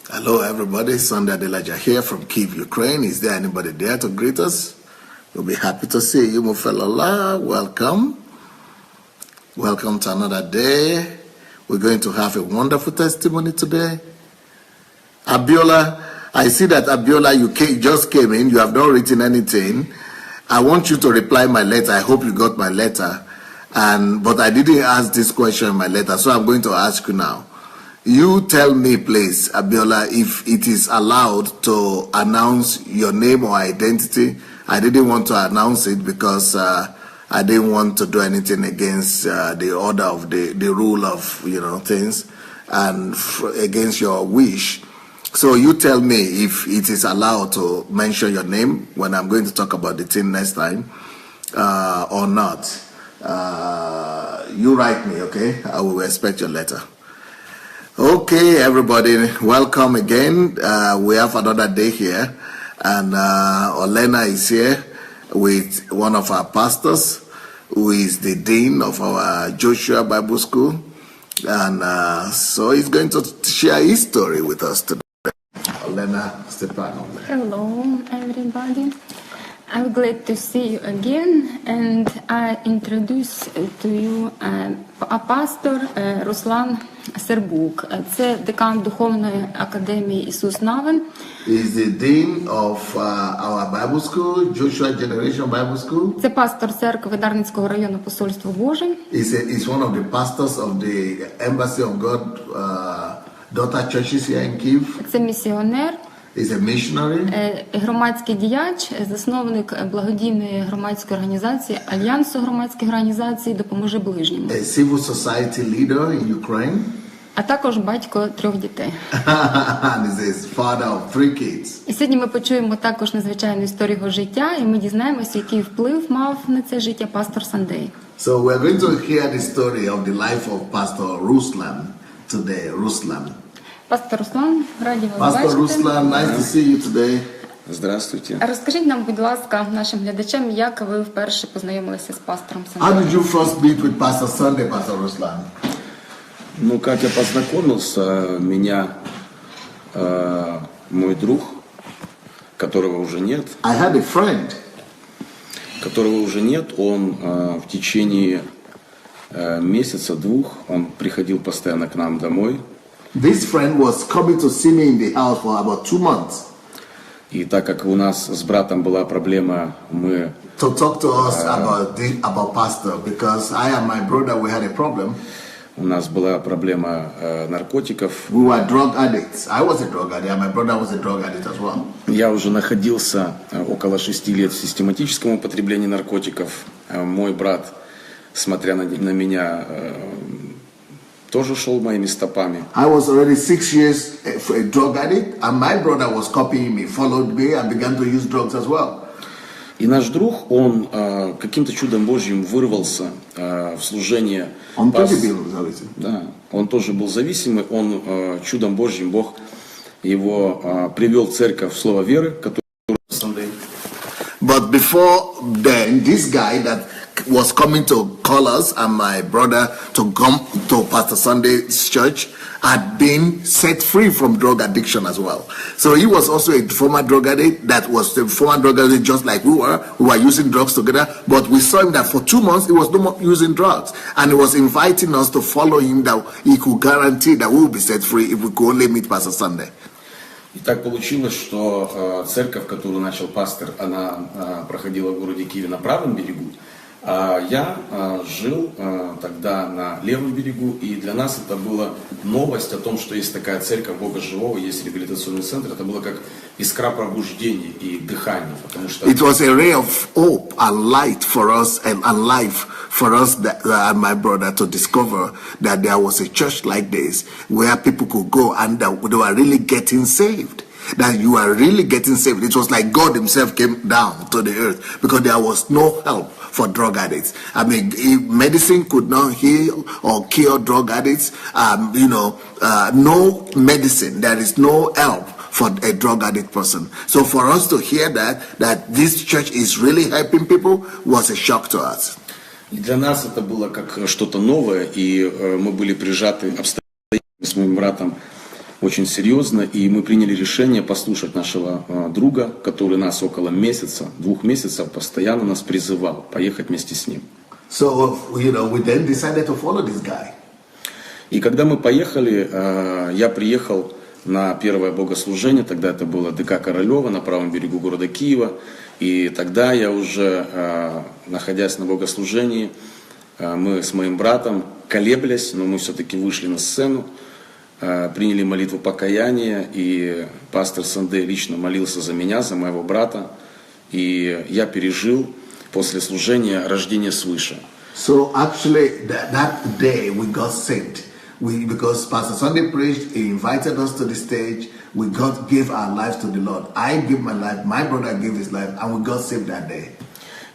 Hello, everybody. Sunday Adelaja here from Kyiv, Ukraine. Is there anybody there to greet us? We'll be happy to see you, Mufalala. Welcome. Welcome to another day. We're going to have a wonderful testimony today. Abiola, I see that Abiola, you just came in. You have not written anything. I want you to reply my letter. I hope you got my letter. But I didn't ask this question in my letter, so I'm going to ask you now. You tell me, please, Abiola, if it is allowed to announce your name or identity. I didn't want to announce it because I didn't want to do anything against the order of the rule of, things and against your wish. So you tell me if it is allowed to mention your name when I'm going to talk about the thing next time or not. You write me, okay? I will expect your letter. Okay, everybody, welcome again. We have another day here, and Olena is here with one of our pastors, who is the dean of our Joshua Bible School, and so he's going to share his story with us today. Olena Stepano. Hello, everybody. I'm glad to see you again, and I introduce to you a pastor Ruslan Serbuk. Це декан Духовної академії Ісус Навин. He's the dean of our Bible school, Joshua Generation Bible School. Це пастор церкви Дарницького району Посольства Боже. He's one of the pastors of the Embassy of God daughter churches here in Kyiv. Це місіонер. He's a missionary. Громадський діяч, засновник благодійної громадської організації, Альянсу громадських організацій «Допоможи ближньому». A civil society leader in Ukraine. А також батько 3 дітей. And he's a father of 3 kids. І сьогодні ми почуємо також надзвичайну історію його життя, і ми дізнаємося, який вплив мав на це життя пастор Сандей. So we're going to hear the story of the life of Pastor Ruslan today. Ruslan. Пастор Руслан, раді вас бачити. Pastor Ruslan, nice to see you today. Здравствуйте. Розкажіть нам, будь ласка, нашим глядачам, як ви вперше познайомилися з пастором How Сандеєм? did you first meet with Pastor Sunday, Pastor Ruslan? Ну, как я познакомился, меня мой друг, которого уже нет, он в течение месяца-двух, он приходил постоянно к нам домой. This friend was coming to see me in the house for about 2 months. И так как у нас с братом была проблема, мы... To talk to us about pastor, because I and my brother, we had a problem. У нас была проблема наркотиков. We were drug addicts. I was a drug addict, and my brother was a drug addict as well. Я уже находился около 6 лет в систематическом употреблении наркотиков. Мой брат, смотря на меня, тоже шел моими стопами. I was already 6 years a drug addict, and my brother was copying me, followed me, and began to use drugs as well. И наш друг, он каким-то чудом Божьим вырвался в служение. Он тоже был зависимый. Да, он тоже был зависимый. Он чудом Божьим, Бог его привел в церковь в слово веры, которую... But before then, this guy that was coming to call us and my brother to come to Pastor Sunday's church had been set free from drug addiction as well. So he was also a former drug addict that was a former drug addict just like we were. We were using drugs together, but we saw him that for 2 months he was no more using drugs. And he was inviting us to follow him that he could guarantee that we would be set free if we could only meet Pastor Sunday. И так получилось, что церковь, которую начал пастор, она проходила в городе Киеве на правом берегу, а я жил тогда на левом берегу, и для нас это была новость о том, что есть такая церковь Бога Живого, есть реабилитационный центр. Это было как искра пробуждения и дыхания, потому что... It was a ray of hope and light for us and life for us and my brother to discover that there was a church like this where people could go and they were really getting saved. That you are really getting saved. It was like God himself came down to the earth because there was no help for drug addicts. I mean, medicine could not heal or cure drug addicts. No medicine. There is no help for a drug addict person. So for us to hear that this church is really helping people was a shock to us. И для нас это было как что-то новое, и мы были прижаты обстоятельствами с моим братом очень серьезно, и мы приняли решение послушать нашего друга, который нас около месяца, 2 месяцев постоянно нас призывал поехать вместе с ним. So, we then decided to follow this guy. И когда мы поехали, я приехал на первое богослужение, тогда это было ДК Королева на правом берегу города Киева, и тогда я уже, находясь на богослужении, мы с моим братом, колеблясь, но мы все-таки вышли на сцену, приняли молитву покаяния, и пастор Санде лично молился за меня, за моего брата, и я пережил после служения рождение свыше. So actually, that day we got saved. Because Pastor Sunday preached, he invited us to the stage. We gave our lives to the Lord. I gave my life, my brother gave his life, and we got saved that day.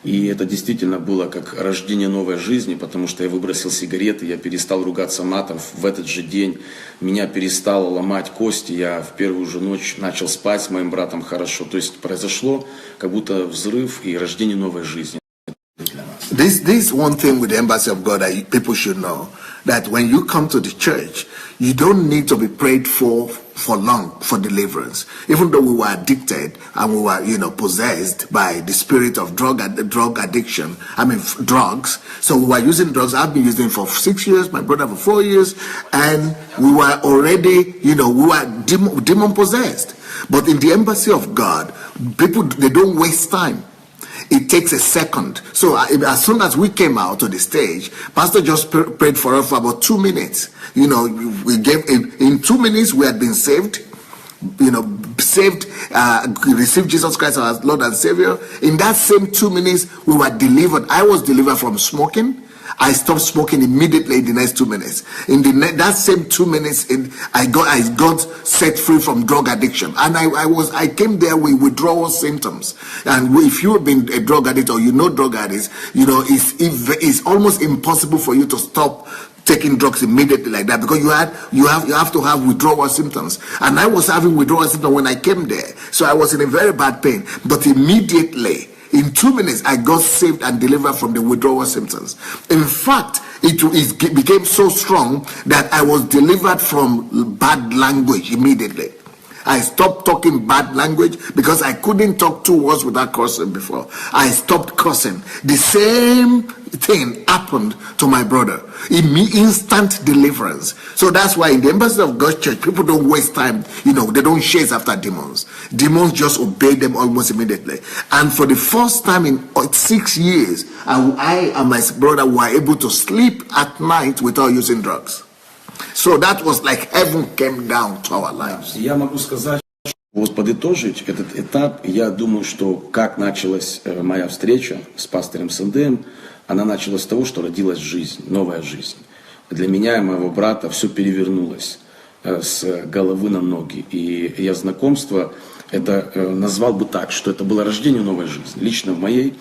И это действительно было как рождение новой жизни, потому что я выбросил сигареты, я перестал ругаться матом в этот же день, меня перестало ломать кости, я в первую же ночь начал спать с моим братом хорошо. То есть произошло как будто взрыв и рождение новой жизни. This one thing with the embassy of God that people should know, that when you come to the church, you don't need to be prayed for long for deliverance. Even though we were addicted and we were, possessed by the spirit of drug addiction, drugs. So we were using drugs. I've been using for 6 years, my brother for 4 years, and we were already, we were demon possessed. But in the embassy of God, people, they don't waste time. It takes a second. So as soon as we came out to the stage, Pastor just prayed for us for about 2 minutes. We gave in 2 minutes we had been saved. Received Jesus Christ as Lord and Savior. In that same 2 minutes, we were delivered. I was delivered from smoking. I stopped smoking immediately in the next 2 minutes. In that same 2 minutes, I got set free from drug addiction. And I came there with withdrawal symptoms. And if you have been a drug addict or drug addicts, it's almost impossible for you to stop taking drugs immediately like that, because you have to have withdrawal symptoms. And I was having withdrawal symptoms when I came there. So I was in a very bad pain. But immediately, in 2 minutes, I got saved and delivered from the withdrawal symptoms. In fact, it became so strong that I was delivered from bad language immediately. I stopped talking bad language because I couldn't talk 2 words without cursing before. I stopped cursing. The same thing happened to my brother. Instant deliverance. So that's why in the embassy of God's church, people don't waste time. They don't chase after demons. Demons just obey them almost immediately. And for the first time in 6 years, I and my brother were able to sleep at night without using drugs. So that was like heaven came down to our lives. Я могу сказать, вот подытожить этот этап, я думаю, что как началась моя встреча с пастором Сандеем, она началась с того, что родилась жизнь, новая жизнь. Для меня и моего брата все перевернулось с головы на ноги. И я знакомство это назвал бы так, что это было рождение новой жизни. Лично в моей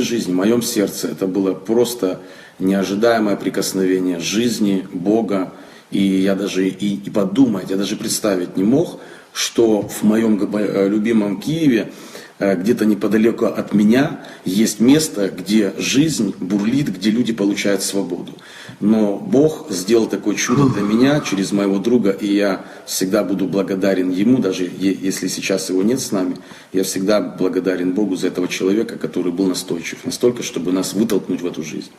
жизни, в моем сердце это было просто неожидаемое прикосновение жизни, Бога. И я даже и подумать, я даже представить не мог, что в моем любимом Киеве, где-то неподалеку от меня, есть место, где жизнь бурлит, где люди получают свободу. Но Бог сделал такое чудо для меня через моего друга, и я всегда буду благодарен Ему, даже если сейчас его нет с нами, я всегда благодарен Богу за этого человека, который был настойчив, настолько, чтобы нас вытолкнуть в эту жизнь.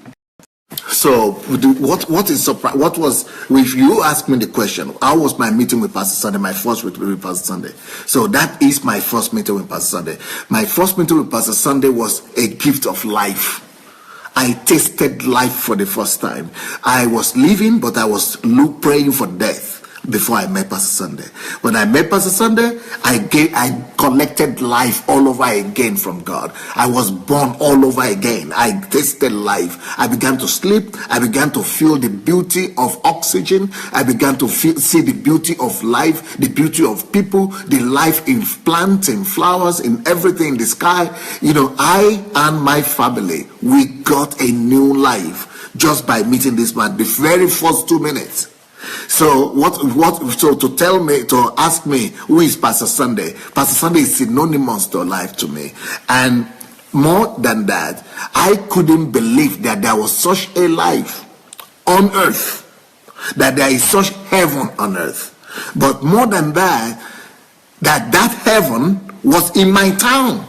So, what was, if you ask me the question, how was my meeting with Pastor Sunday, my first meeting with Pastor Sunday? So that is my first meeting with Pastor Sunday. My first meeting with Pastor Sunday was a gift of life. I tasted life for the first time. I was living, but I was praying for death before I met Pastor Sunday. When I met Pastor Sunday, I collected life all over again from God. I was born all over again. I tasted life. I began to sleep. I began to feel the beauty of oxygen. I began to see the beauty of life, the beauty of people, the life in plants, in flowers, in everything in the sky. I and my family, we got a new life just by meeting this man the very first 2 minutes. So so to ask me who is Pastor Sunday? Pastor Sunday is synonymous to life to me. And more than that, I couldn't believe that there was such a life on earth, that there is such heaven on earth. But more than that, that heaven was in my town.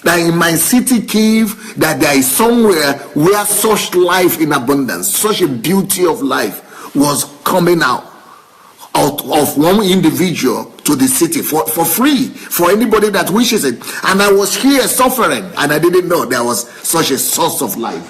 That in my city, Kiev, that there is somewhere where such life in abundance, such a beauty of life was coming out of one individual to the city for free, for anybody that wishes it. And I was here suffering, and I didn't know there was such a source of life.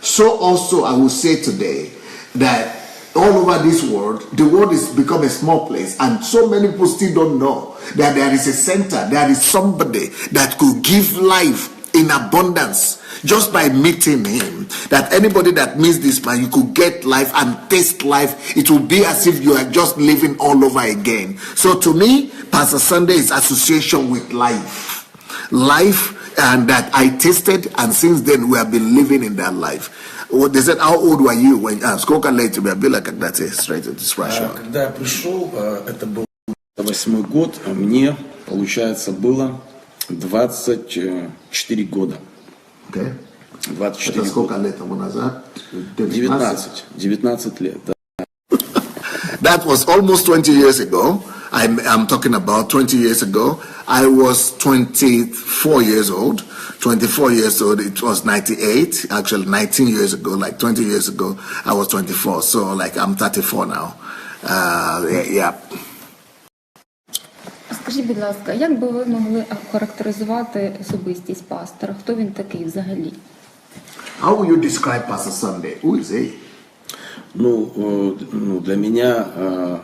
So also I will say today that all over this world, the world has become a small place, and so many people still don't know that there is a center, there is somebody that could give life in abundance just by meeting him. That anybody that meets this man, you could get life and taste life. It will be as if you are just living all over again. So to me, Pastor Sunday is association with life. Life, and that I tasted, and since then we have been living in that life. They said, how old were you when сколько лет тебе было, когда ты спрашивал? Когда я пришел, это был 8-й год, а мне, получается, было 24 года. Okay. 24 это сколько года. лет тому назад? 19 лет, да. That was almost 20 years ago. I'm talking about 20 years ago. I was 24 years old. 24 years old, it was 98. Actually, 19 years ago, like 20 years ago, I was 24. So, like, I'm 34 now. Yeah. Скажіть, будь ласка, як би ви могли охарактеризувати особистість пастора? Хто він такий взагалі? How will you describe Pastor Sunday? Who is he? Ну, для меня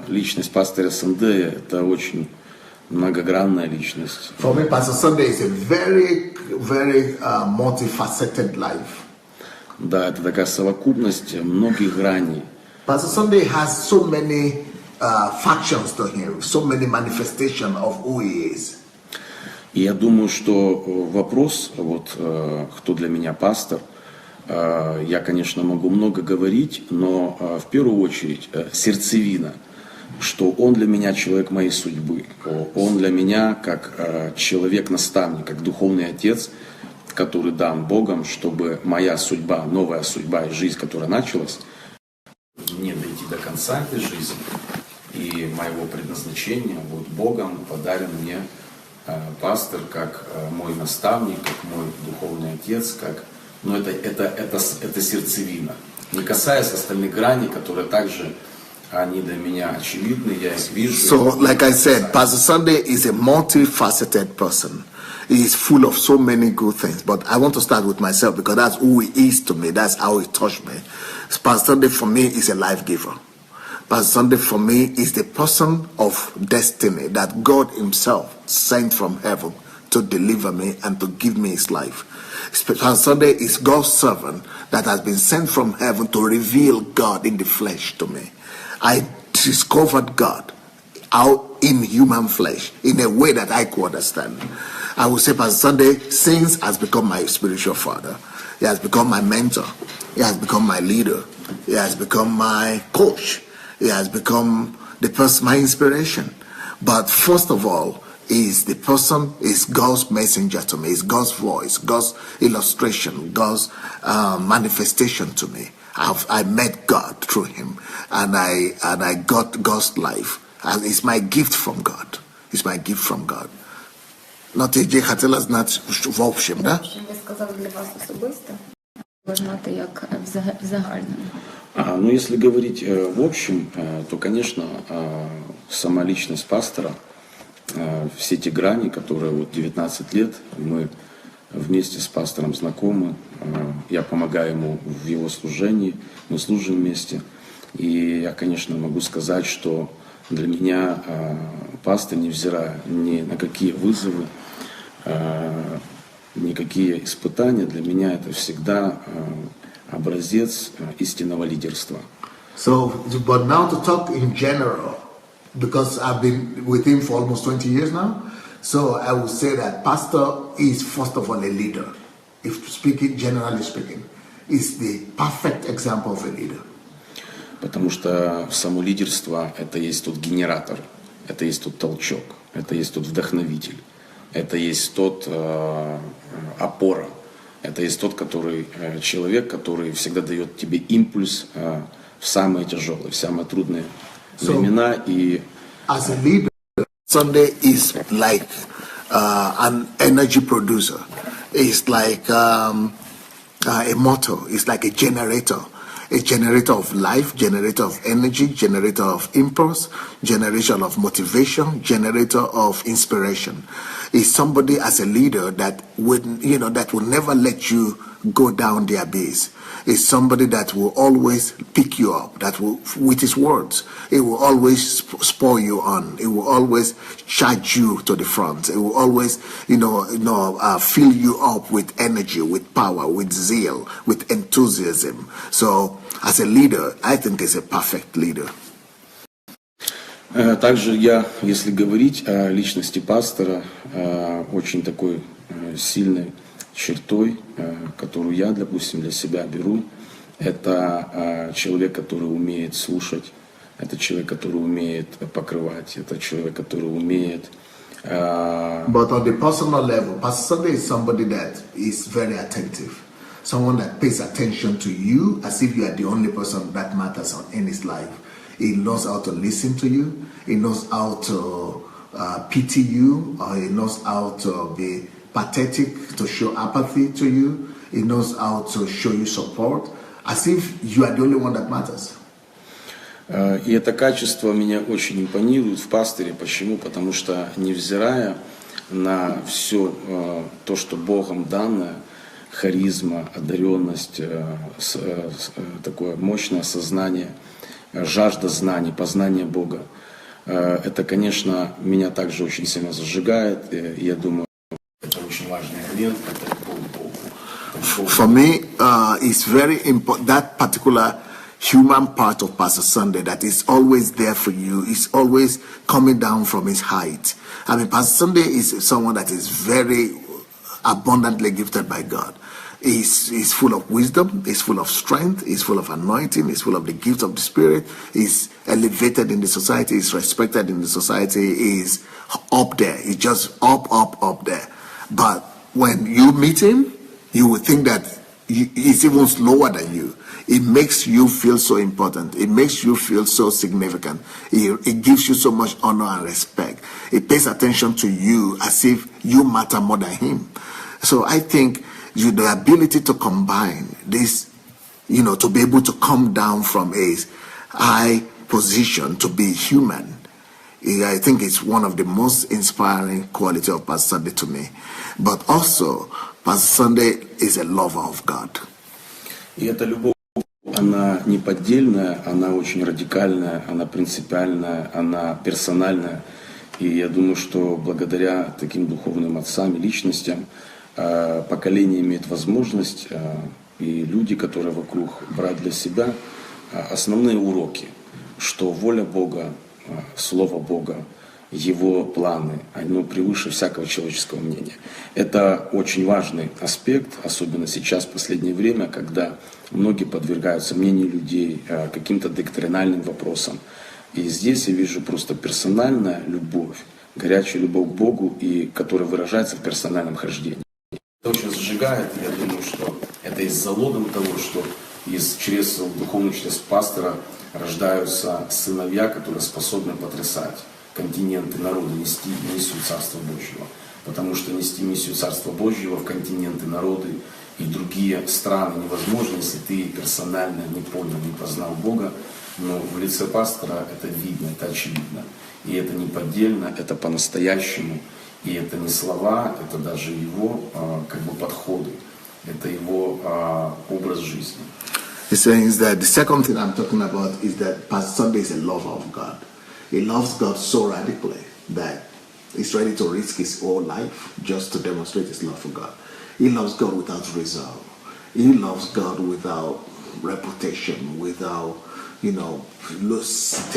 личность пастыря Сандея – это очень многогранная личность. For me, Pastor Sunday is a very, very multifaceted life. Да, это такая совокупность многих граней. Pastor Sunday has so many factions to him, so many manifestations of who he is. И я думаю, что вопрос, вот, кто для меня пастор, я, конечно, могу много говорить, но в первую очередь сердцевина, что он для меня человек моей судьбы, он для меня как человек-наставник, как духовный отец, который дан Богом, чтобы моя судьба, новая судьба и жизнь, которая началась, не дойти до конца этой жизни и моего предназначения, вот Богом подарен мне пастор как мой наставник, как мой духовный отец, как... Но это сердцевина. Не касаясь остальных граней, которые также, они для меня очевидны, я их вижу. So, like I said, Pastor Sunday is a multifaceted person. He is full of so many good things. But I want to start with myself because that's who he is to me. That's how he touched me. Pastor Sunday for me is a life giver. Pastor Sunday for me is the person of destiny that God himself sent from heaven to deliver me and to give me his life. Pastor Sunday is God's servant that has been sent from heaven to reveal God in the flesh to me. I discovered God out in human flesh in a way that I could understand. I would say Pastor Sunday since has become my spiritual father. He has become my mentor. He has become my leader. He has become my coach. He has become the person, my inspiration. But first of all, is the person, is God's messenger to me, is God's voice, God's illustration, God's manifestation to me. I met God through him, and I got God's life, and it's my gift from God. It's my gift from God. Not тільки хотіла знати в общем, да? Ви сказали для вас особисто, ви знати як в загальному. Ну, если говорить в общем, то, конечно, сама личность пастора, все те грани, которые вот 19 лет, мы вместе с пастором знакомы, я помогаю ему в его служении, мы служим вместе. И я, конечно, могу сказать, что для меня пастор, невзирая ни на какие вызовы, никакие испытания, для меня это всегда образец истинного лидерства. So, but now to talk in general, because I've been with him for almost 20 years now, so I would say that pastor is first of all a leader. If speaking, generally speaking, is the perfect example of a leader. Потому что само лидерство – это есть тот генератор, это есть тот толчок, это есть тот вдохновитель, это есть тот опора, это есть тот человек, который всегда дает тебе импульс в самые тяжелые, в самые трудные времена. И as a leader, Sunday is like an energy producer. It's like a motor. It's like a generator of life, generator of energy, generator of impulse, generation of motivation, generator of inspiration. Is somebody as a leader that that will never let you go down the abyss. Is somebody that will always pick you up, that will, with his words, it will always spur you on. It will always charge you to the front. It will always, fill you up with energy, with power, with zeal, with enthusiasm. So, as a leader, I think he's a perfect leader. Также я, если говорить о личности пастора, очень такой сильной чертой, которую я, допустим, для себя беру, это человек, который умеет слушать, это человек, который умеет покрывать, это человек, который умеет... But on the personal level, Pastor Sunday is somebody that is very attentive. Someone that pays attention to you as if you are the only person that matters in his life. He knows how to listen to you. He knows how to pity you. Or he knows how to be pathetic, to show apathy to you. He knows how to show you support, as if you are the only one that matters. И это качество меня очень импонирует в пастыре. Почему? Потому что, невзирая на все то, что Богом данное, харизма, одаренность, такое мощное сознание, жажда знаний, познания Бога. Это, конечно, меня также очень сильно зажигает. И я думаю, это очень важный момент. For me, it's very important, that particular human part of Pastor Sunday that is always there for you, is always coming down from his height. I mean, Pastor Sunday is someone that is very abundantly gifted by God. He's full of wisdom, he's full of strength, he's full of anointing, he's full of the gift of the Spirit, he's elevated in the society, he's respected in the society, he's up there, he's just up there. But when you meet him, you would think that he's even slower than you. It makes you feel so important. It makes you feel so significant. It gives you so much honor and respect. It pays attention to you as if you matter more than him. So I think the ability to combine this, to be able to come down from a high position to be human, I think it's one of the most inspiring qualities of Pastor Sunday to me. But also, Pastor Sunday is a lover of God. И эта любовь, она неподдельная, она очень радикальная, она принципиальная, она персональная. И я думаю, что благодаря таким духовным отцам и личностям поколение имеет возможность, и люди, которые вокруг, брать для себя основные уроки, что воля Бога, Слово Бога, Его планы, оно превыше всякого человеческого мнения. Это очень важный аспект, особенно сейчас, в последнее время, когда многие подвергаются мнению людей, каким-то доктринальным вопросам. И здесь я вижу просто персональная любовь, горячая любовь к Богу, и которая выражается в персональном хождении. Это очень зажигает, и я думаю, что это и залогом того, что из чресл, духовных чресл пастора рождаются сыновья, которые способны потрясать континенты, народы, нести миссию Царства Божьего. Потому что нести миссию Царства Божьего в континенты, народы и другие страны невозможно, если ты персонально не понял, не познал Бога. Но в лице пастора это видно, это очевидно. И это не поддельно, это по-настоящему. И это не слова, это даже его подходы, это его образ жизни. He says that the second thing I'm talking about is that Pastor Sunday is a lover of God. He loves God so radically that he's ready to risk his whole life just to demonstrate his love for God. He loves God without reserve. He loves God without reputation, without,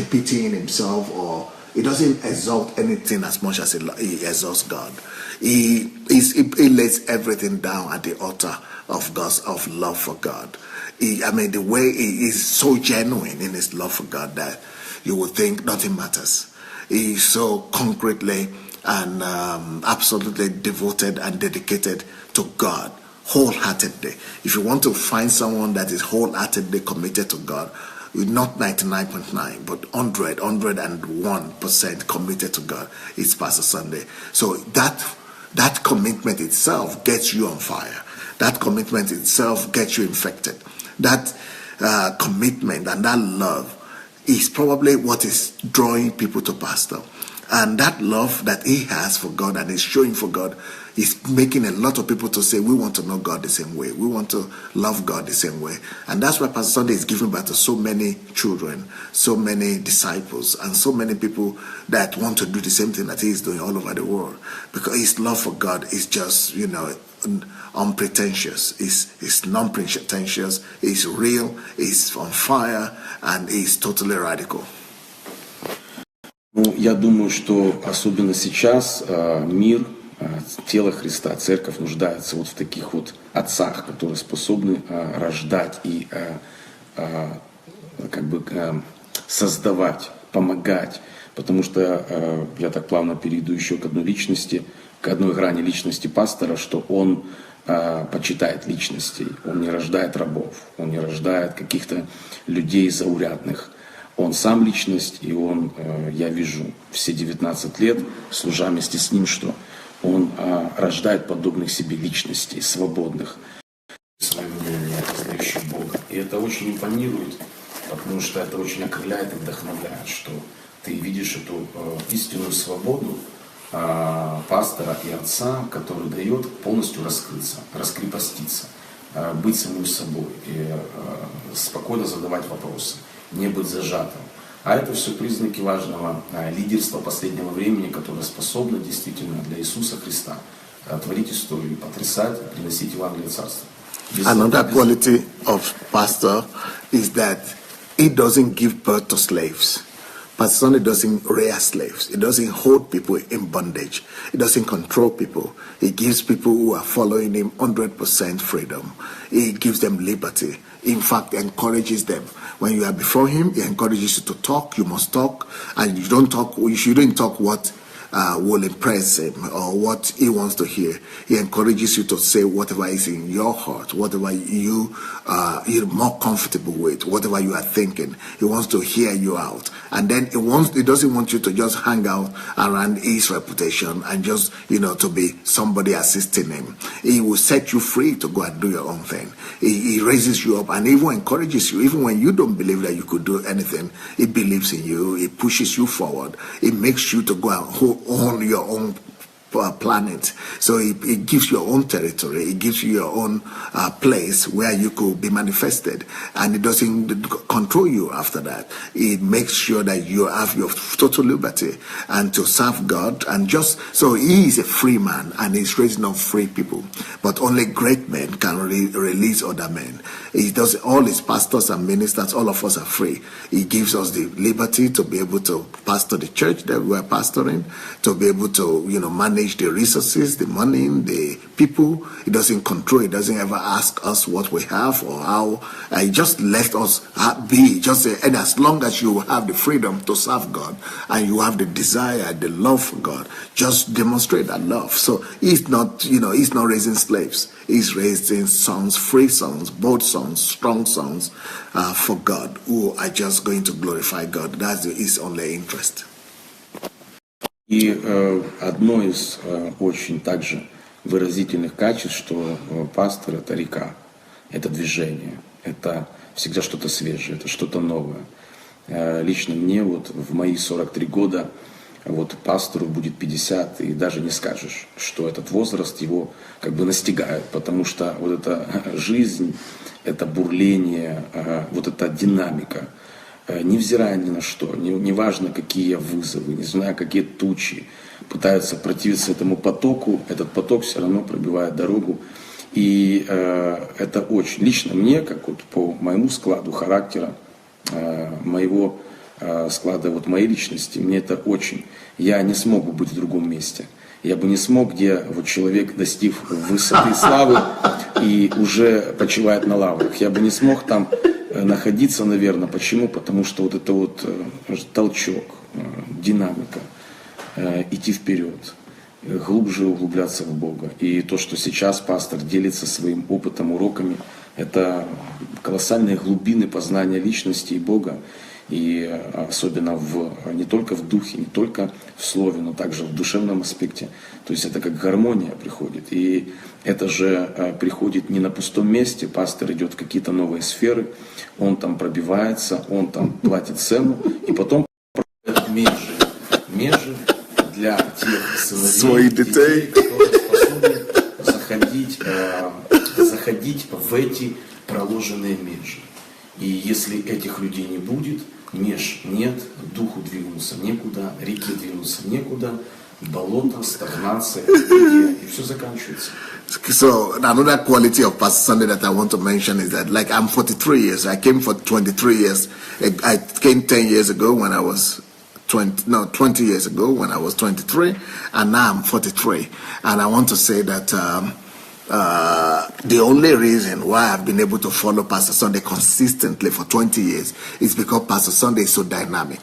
pitying himself, or he doesn't exalt anything as much as he exalts God. He lays everything down at the altar of God's love for God. The way he is so genuine in his love for God that you would think nothing matters. He is so concretely and absolutely devoted and dedicated to God, wholeheartedly. If you want to find someone that is wholeheartedly committed to God, not 99.9, but 101% committed to God, is Pastor Sunday. So that commitment itself gets you on fire. That commitment itself gets you infected. That commitment and that love is probably what is drawing people to Pastor. And that love that he has for God and is showing for God is making a lot of people to say, we want to know God the same way. We want to love God the same way. And that's why Pastor Sunday is giving back to so many children, so many disciples, and so many people that want to do the same thing that he is doing all over the world. Because his love for God is just, unpretentious. It's non-pretentious. It's real. It's on fire. And it's totally radical. Ну, я думаю, что особенно сейчас мир, тело Христа, церковь нуждается вот в таких вот отцах, которые способны рождать и создавать, помогать. Потому что я так плавно перейду еще к одной личности, к одной грани личности пастора, что он почитает личностей, он не рождает рабов, он не рождает каких-то людей заурядных. Он сам личность, и он, я вижу, все 19 лет, служа вместе с ним, что он рождает подобных себе личностей, свободных, своим мнением, познающих Бога. И это очень импонирует, потому что это очень окрыляет и вдохновляет, что ты видишь эту истинную свободу пастора и отца, который дает полностью раскрыться, раскрепоститься, быть самим собой и спокойно задавать вопросы, не быть зажатым. А это все признаки важного лидерства последнего времени, которое способно действительно для Иисуса Христа творить историю, потрясать, приносить Евангелие Царства. Another quality of pastor is that he doesn't give birth to slaves. Pastor Sunday doesn't rear slaves. He doesn't hold people in bondage. He doesn't control people. He gives people who are following him 100% freedom. He gives them liberty. In fact, encourages them. When you are before him, he encourages you to talk. You must talk, and you don't talk. You shouldn't talk what will impress him or what he wants to hear. He encourages you to say whatever is in your heart, whatever you're more comfortable with, whatever you are thinking. He wants to hear you out, and then he doesn't want you to just hang out around his reputation and just to be somebody assisting him. He will set you free to go and do your own thing. He raises you up and even encourages you, even when you don't believe that you could do anything. He believes in you. He pushes you forward. He makes you to go and own your own planet. So it gives you your own territory. It gives you your own place where you could be manifested. And it doesn't control you after that. It makes sure that you have your total liberty and to serve God. And so he is a free man and he's raising up free people. But only great men can release other men. He does all his pastors and ministers, all of us are free. He gives us the liberty to be able to pastor the church that we are pastoring, to be able to, manage the resources, the money, the people. He doesn't control. He doesn't ever ask us what we have or how. He just let us be. And as long as you have the freedom to serve God and you have the desire, the love for God, just demonstrate that love. So he's not, he's not raising slaves. He's raising sons, free sons, bold sons, strong sons for God who are just going to glorify God. That's his only interest. И одно из очень также выразительных качеств, что пастор — это река, это движение, это всегда что-то свежее, это что-то новое. Лично мне в мои 43 года пастору будет 50, и даже не скажешь, что этот возраст его настигает, потому что эта жизнь, это бурление, эта динамика, невзирая ни на что, неважно какие вызовы, не знаю какие тучи, пытаются противиться этому потоку, этот поток все равно пробивает дорогу. И это очень, лично мне, как по моему складу характера, моего склада моей личности, мне это очень, я не смог бы быть в другом месте. Я бы не смог, где человек, достиг высоты славы и уже почивает на лаврах. Я бы не смог там находиться, наверное. Почему? Потому что это толчок, динамика, идти вперед, глубже углубляться в Бога. И то, что сейчас пастор делится своим опытом, уроками, Это колоссальные глубины познания личности и Бога. И особенно не только в духе, не только в слове, но также в душевном аспекте. То есть это как гармония приходит. И это же приходит не на пустом месте. Пастор идет в какие-то новые сферы, он там пробивается, он там платит цену, и потом межи для тех сыновей, детей, которые способны заходить в эти проложенные межи. И если этих людей не будет, меж нет, духу двигаться некуда, реке двигаться некуда, болото, стагнация, и все заканчивается. So another quality of Pastor Sunday that I want to mention is that, like, I'm 43 years. I came for 23 years. I came 10 years ago when I was 20 years ago when I was 23, and now I'm 43. And I want to say that the only reason why I've been able to follow Pastor Sunday consistently for 20 years is because Pastor Sunday is so dynamic.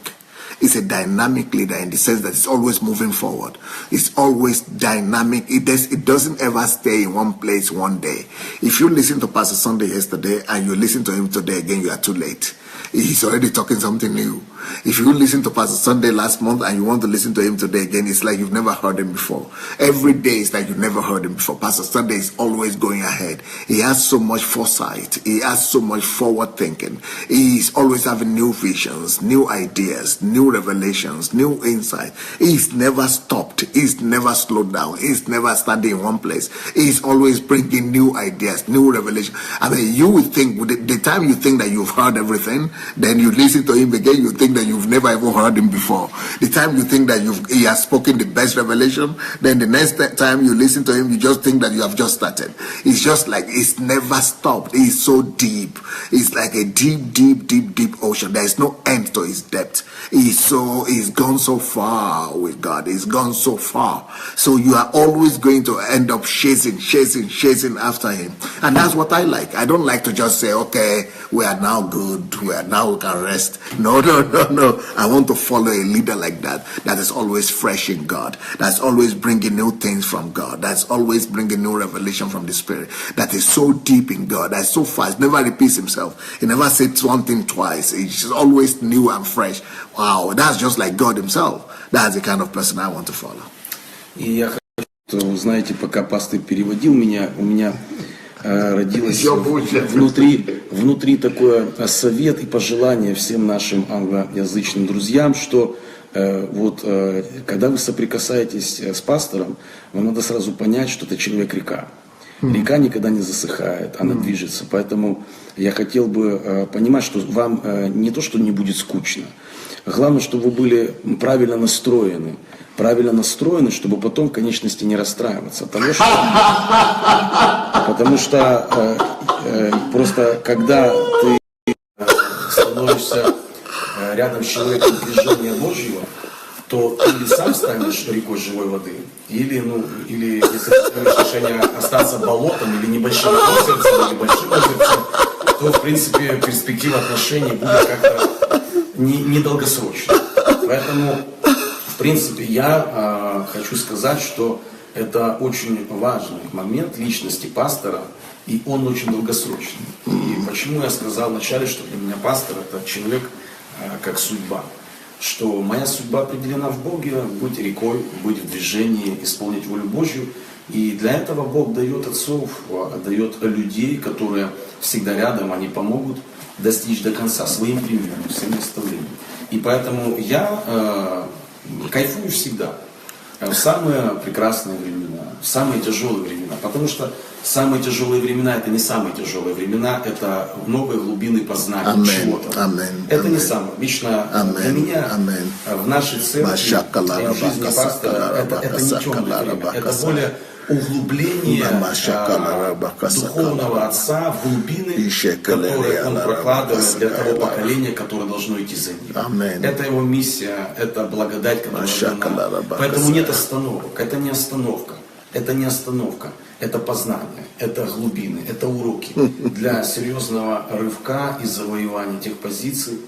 He's a dynamic leader in the sense that it's always moving forward. It's always dynamic. It doesn't ever stay in one place one day. If you listen to Pastor Sunday yesterday and you listen to him today again, you are too late. He's already talking something new. If you listen to Pastor Sunday last month and you want to listen to him today again, it's like you've never heard him before. Every day is like you've never heard him before. Pastor Sunday is always going ahead. He has so much foresight. He has so much forward thinking. He's always having new visions, new ideas, new revelations, new insight. He's never stopped. He's never slowed down. He's never standing in one place. He's always bringing new ideas, new revelation. I mean, you would think, the time you think that you've heard everything, then you listen to him again, you think that you've never even heard him before. The time you think that he has spoken the best revelation, then the next time you listen to him, you just think that you have just started. It's just like it's never stopped. It's so deep. It's like a deep ocean. There is no end to his depth. He's gone so far with God. He's gone so far. So you are always going to end up chasing after him. And that's what I like. I don't like to just say, okay, we are now good. Now we can rest. No. I want to follow a leader like that is always fresh in God, that's always bringing new things from God, that's always bringing new revelation from the Spirit, that is so deep in God, that's so fast, never repeats himself. He never says one thing twice. It's always new and fresh. Wow, that's just like God himself. That's the kind of person I want to follow. И я хочу, знаете, пока пастор переводил меня, у меня родилось внутри такой совет и пожелание всем нашим англоязычным друзьям, что когда вы соприкасаетесь с пастором, вам надо сразу понять, что это человек-река. Река никогда не засыхает, она движется. Поэтому я хотел бы понимать, что вам не то, что не будет скучно. Главное, чтобы вы были правильно настроены, чтобы потом в конечности не расстраиваться. Потому что просто когда ты становишься рядом с человеком движения Божьего, то ты или сам станешь рекой живой воды, или если ты примешь решение остаться болотом или небольшим озерцем, то в принципе перспектива отношений будет как-то недолгосрочной. Поэтому в принципе я хочу сказать, что это очень важный момент личности пастора, и он очень долгосрочный. И почему я сказал вначале, что для меня пастор это человек как судьба. Что моя судьба определена в Боге, быть рекой, быть в движении, исполнить волю Божью. И для этого Бог дает отцов, дает людей, которые всегда рядом, они помогут достичь до конца своим примером, своим наставлением. И поэтому я кайфую всегда в самые прекрасные времена, в самые тяжелые времена. Потому что самые тяжелые времена это не самые тяжелые времена, это новые глубины познания чего-то. Это не самое. Лично для меня в нашей церкви, в жизни пастора, это не темное время, это более углубление духовного отца в глубины, которые он прокладывает для того поколения, которое должно идти за ним. Это его миссия, это благодать, которая дана. Поэтому нет остановок, это не остановка. Это не остановка, это познание, это глубины, это уроки для серьезного рывка и завоевания тех позиций,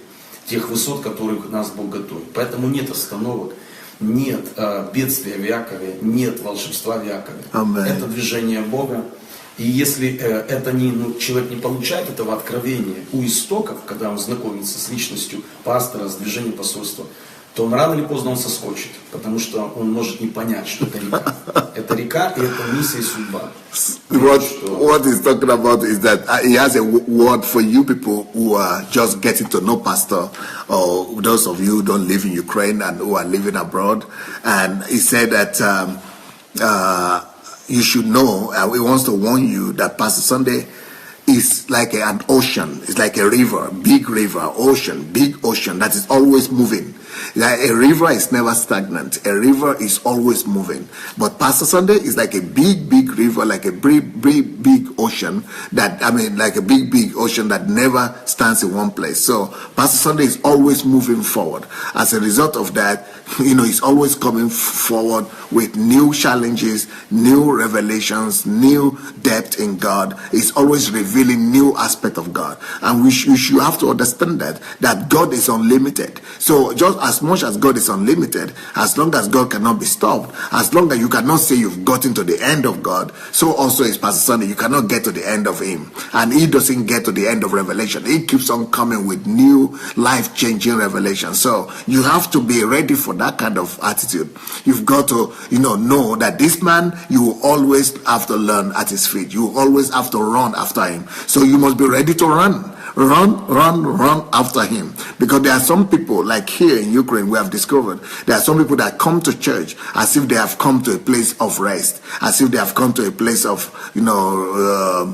тех высот, которых нас Бог готовит. Поэтому нет остановок, нет бедствия в Якове, нет волшебства в Якове. Это движение Бога. И если человек не получает этого откровения у истоков, когда он знакомится с личностью пастора, с движением посольства, то он рано или поздно он соскочит, потому что он может не понять, что это река. Это река, и это миссия и судьба. What he's talking about is that he has a word for you people who are just getting to know pastor, or those of you who don't live in Ukraine and who are living abroad. And he said that you should know, he wants to warn you that Pastor Sunday is like an ocean. It's like a river, big ocean that is always moving. Like a river is never stagnant. A river is always moving. But Pastor Sunday is like a big river, like a big ocean like a big ocean that never stands in one place. So Pastor Sunday is always moving forward. As a result of that, he's always coming forward with new challenges, new revelations, new depth in God. He's always revealing new aspect of God. And you should have to understand that God is unlimited. So just as much as God is unlimited, as long as God cannot be stopped, as long as you cannot say you've gotten to the end of God, so also is Pastor Sunday. You cannot get to the end of him. And he doesn't get to the end of revelation. He keeps on coming with new life-changing revelation. So you have to be ready for that kind of attitude. You've got to, know that this man, you will always have to learn at his feet. You will always have to run after him. So you must be ready to run after him. Because there are some people, like here in Ukraine, we have discovered there are some people that come to church as if they have come to a place of rest, as if they have come to a place of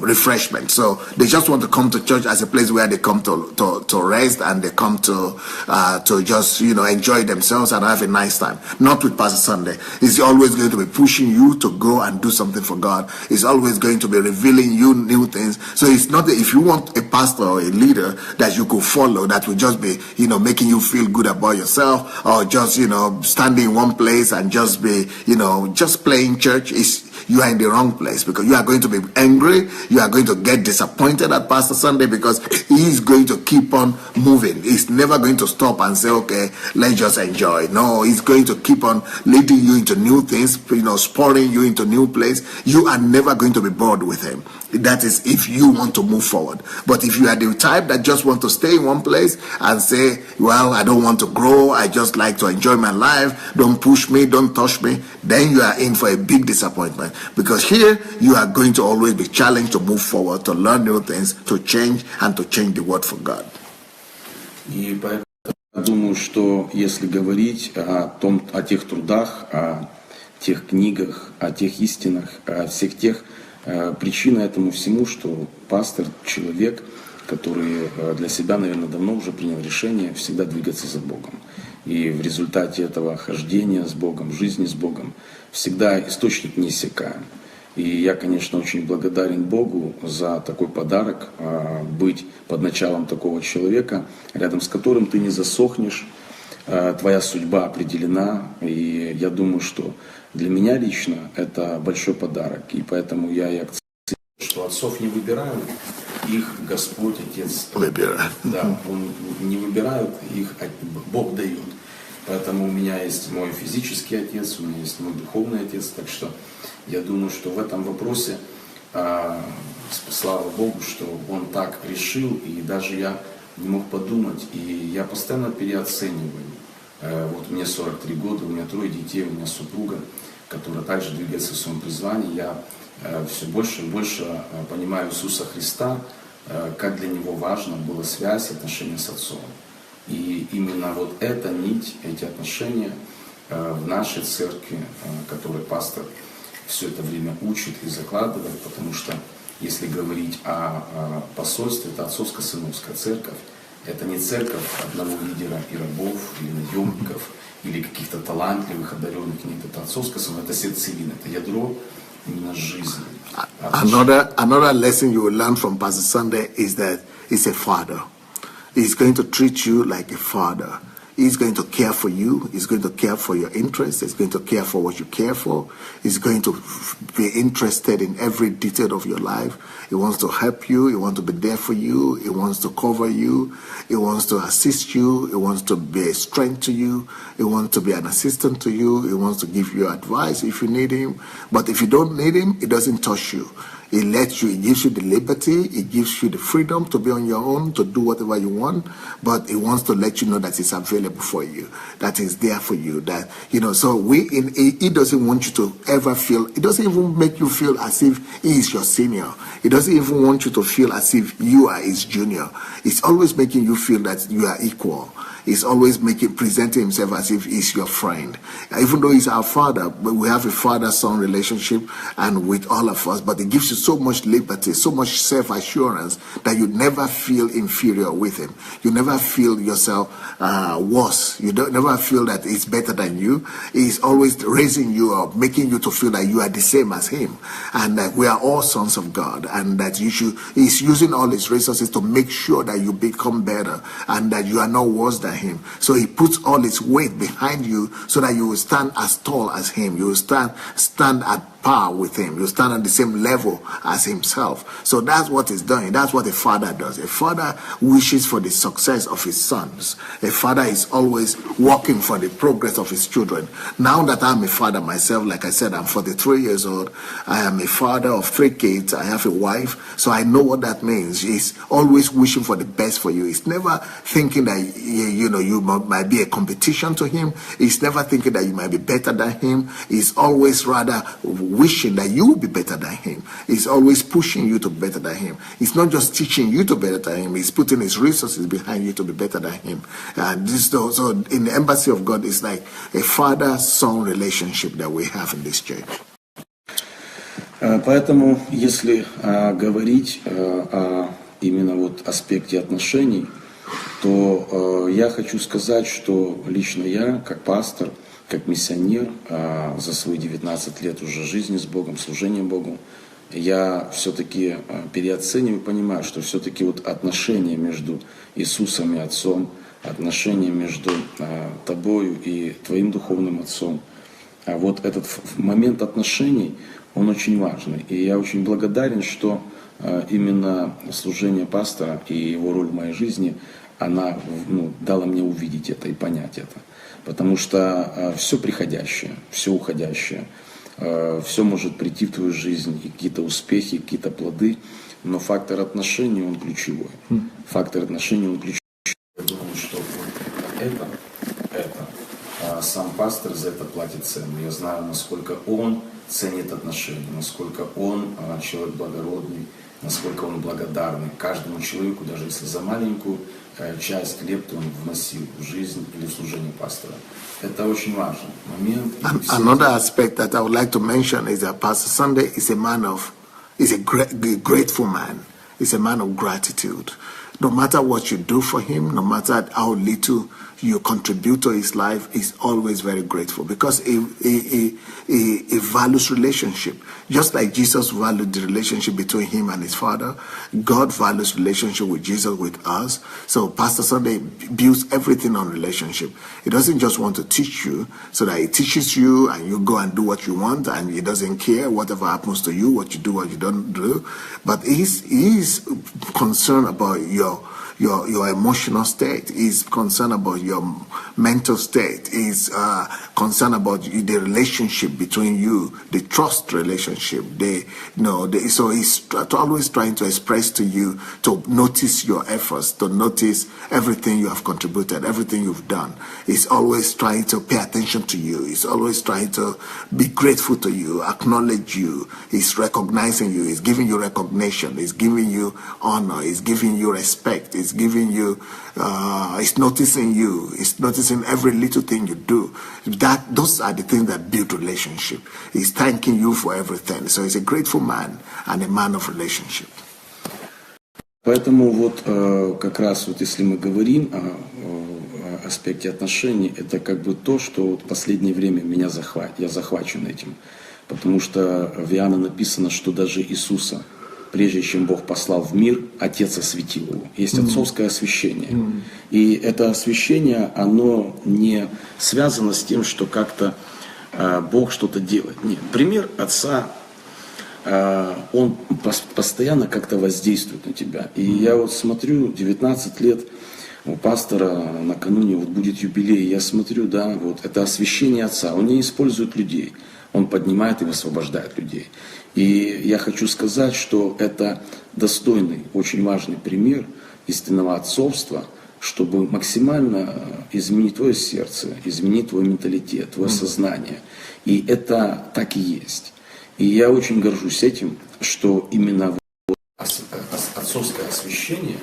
refreshment. So they just want to come to church as a place where they come to rest, and they come to just enjoy themselves and have a nice time. Not with Pastor Sunday. He's always going to be pushing you to go and do something for God. He's always going to be revealing you new things. So it's not that if you want a pastor or a leader that you could follow that will just be making you feel good about yourself, or just standing in one place and just be just playing church, you are in the wrong place, because you are going to be angry. You are going to get disappointed at Pastor Sunday, because he is going to keep on moving. He's never going to stop and say, okay, let's just enjoy. No, he's going to keep on leading you into new things, spurring you into new place. You are never going to be bored with him. That is if you want to move forward. But if you are the type that just want to stay in one place and say, well, I don't want to grow, I just like to enjoy my life, don't push me, don't touch me, then you are in for a big disappointment. Because here you are going to always be challenged to move forward, to learn new things, to change, and to change the word for God. И поэтому я думаю, что если говорить о тех трудах, о тех книгах, о тех истинах, о всех тех, причина этому всему, что пастор — человек, который для себя, наверное, давно уже принял решение всегда двигаться за Богом. И в результате этого хождения с Богом, жизни с Богом, всегда источник неиссякаем. И я, конечно, очень благодарен Богу за такой подарок, быть под началом такого человека, рядом с которым ты не засохнешь, твоя судьба определена. И я думаю, что для меня лично это большой подарок. И поэтому я и акцентирую, что отцов не выбирают, их Господь, Отец выбирает. Да, Он не выбирает, их Бог дает. Поэтому у меня есть мой физический отец, у меня есть мой духовный отец. Так что я думаю, что в этом вопросе, слава Богу, что Он так решил, и даже я не мог подумать, и я постоянно переоцениваю. Вот мне 43 года, у меня 3 детей, у меня супруга, которая также двигается в своем призвании. Я все больше и больше понимаю Иисуса Христа, как для Него важна была связь, отношения с Отцом. И именно вот эта нить, эти отношения в нашей церкви, которую пастор все это время учит и закладывает, потому что если говорить о посольстве, это отцовско-сыновская церковь. Это не церковь одного лидера и рабов, или наемников, или каких-то талантливых, одаренных. Нет, это отцовская церковь, это сердцевина, это ядро именно жизни. Another lesson you will learn from Pastor Sunday is that he's a father. He's going to treat you like a father. He's going to care for you. He's going to care for your interests. He's going to care for what you care for. He's going to be interested in every detail of your life. He wants to help you. He wants to be there for you. He wants to cover you. He wants to assist you. He wants to be a strength to you. He wants to be an assistant to you. He wants to give you advice if you need him. But if you don't need him, he doesn't touch you. It lets you, it gives you the liberty, it gives you the freedom to be on your own, to do whatever you want, but it wants to let you know that it's available for you, that it's there for you, that, so it doesn't want you to ever feel, it doesn't even make you feel as if he is your senior. It doesn't even want you to feel as if you are his junior. It's always making you feel that you are equal. He's always presenting himself as if he's your friend. Even though he's our father, but we have a father-son relationship and with all of us, but it gives you so much liberty, so much self-assurance that you never feel inferior with him. You never feel yourself worse. You don't never feel that it's better than you. He's always raising you up, making you to feel that you are the same as him, and that we are all sons of God, and that he's using all his resources to make sure that you become better and that you are not worse than him. So he puts all his weight behind you so that you will stand as tall as him. You will stand at par with him. You stand at the same level as himself. So that's what he's doing. That's what a father does. A father wishes for the success of his sons. A father is always working for the progress of his children. Now that I'm a father myself, like I said, I'm 43 years old. I am a father of 3 kids. I have a wife. So I know what that means. He's always wishing for the best for you. He's never thinking that, you might be a competition to him. He's never thinking that you might be better than him. He's always rather wishing that you will be better than him. He's always pushing you to be better than him. He's not just teaching you to be better than him. He's putting his resources behind you to be better than him. So in the embassy of God, it's like a father-son relationship that we have in this church. Поэтому, если говорить о именно вот аспекте отношений, то я хочу сказать, что лично я, как пастор, как миссионер, за свои 19 лет уже жизни с Богом, служения Богу, я все-таки переоцениваю и понимаю, что все-таки вот отношения между Иисусом и Отцом, отношения между тобою и твоим духовным отцом, вот этот момент отношений, он очень важный. И я очень благодарен, что именно служение пастора и его роль в моей жизни, она дала мне увидеть это и понять это. Потому что все приходящее, все уходящее, все может прийти в твою жизнь, и какие-то успехи, какие-то плоды, но фактор отношений, он ключевой. Фактор отношений, он ключевой. Я думаю, что сам пастор за это платит цену. Я знаю, насколько он ценит отношения, насколько он человек благородный, насколько он благодарный каждому человеку, даже если за маленькую часть лепты он вносил в жизнь или в служение пастора. Это очень важный момент. Another aspect that I would like to mention is that Pastor Sunday is a grateful man. He's a man of gratitude. No matter what you do for him, no matter how little you contribute to his life, he's always very grateful because he values relationship. Just like Jesus valued the relationship between him and his Father, God values relationship with Jesus, with us. So Pastor Sunday builds everything on relationship. He doesn't just want to teach you so that he teaches you and you go and do what you want and he doesn't care whatever happens to you, what you do, what you don't do. But he's concerned about your emotional state. He's concerned about your mental state. He's concerned about the relationship between you, the trust relationship. So he's always trying to express to you to notice your efforts, to notice everything you have contributed, everything you've done. He's always trying to pay attention to you. He's always trying to be grateful to you, acknowledge you. He's recognizing you. He's giving you recognition. He's giving you honor. He's giving you respect. He's giving you, he's noticing you. He's noticing every little thing you do. Those are the things that build relationship. He's thanking you for everything. So he's a grateful man and a man of relationship. Поэтому вот как раз вот если мы говорим о аспекте отношений, это как бы то, что вот в последнее время я захвачен этим. Потому что в Иоанна написано, что даже Иисуса, прежде чем Бог послал в мир, Отец осветил его. Есть отцовское освящение. И это освящение, оно не связано с тем, что как-то Бог что-то делает. Нет, пример Отца, он постоянно как-то воздействует на тебя. И я вот смотрю, 19 лет у пастора накануне вот будет юбилей, я смотрю, да, вот это освящение Отца. Он не использует людей. Он поднимает и высвобождает людей. И я хочу сказать, что это достойный, очень важный пример истинного отцовства, чтобы максимально изменить твое сердце, изменить твой менталитет, твое сознание. И это так и есть. И я очень горжусь этим, что именно отцовское освящение,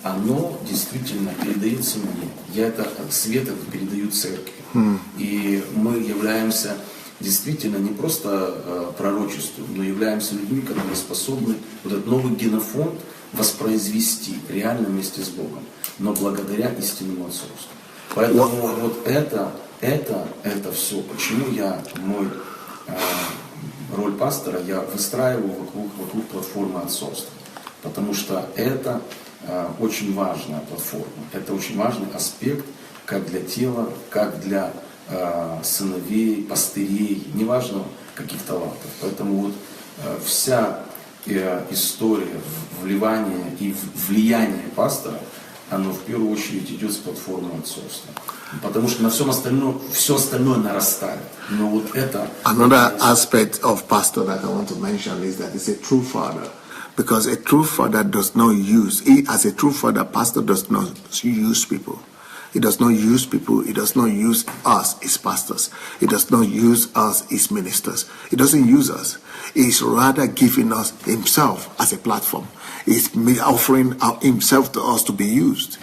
оно действительно передается мне. Свет этот передаю церкви. И мы являемся действительно не просто пророчеством, но являемся людьми, которые способны вот этот новый генофонд воспроизвести реально вместе с Богом, но благодаря истинному отцовству. Поэтому вот это все, почему роль пастора я выстраиваю вокруг платформы отцовства. Потому что это очень важная платформа, это очень важный аспект как для тела, как для сыновей, пастырей, неважно каких талантов. Поэтому вот вся история вливания и влияния пастора, оно в первую очередь идет с платформы отцовства. Потому что на все остальное нарастает. Но вот это... Another aspect of pastor that I want to mention is that he's a true father. Because a true father does not as a true father, pastor does not use people. He does not use people. He does not use us as pastors. He does not use us as ministers. He doesn't use us. He's rather giving us himself as a platform. He's offering himself to us to be used.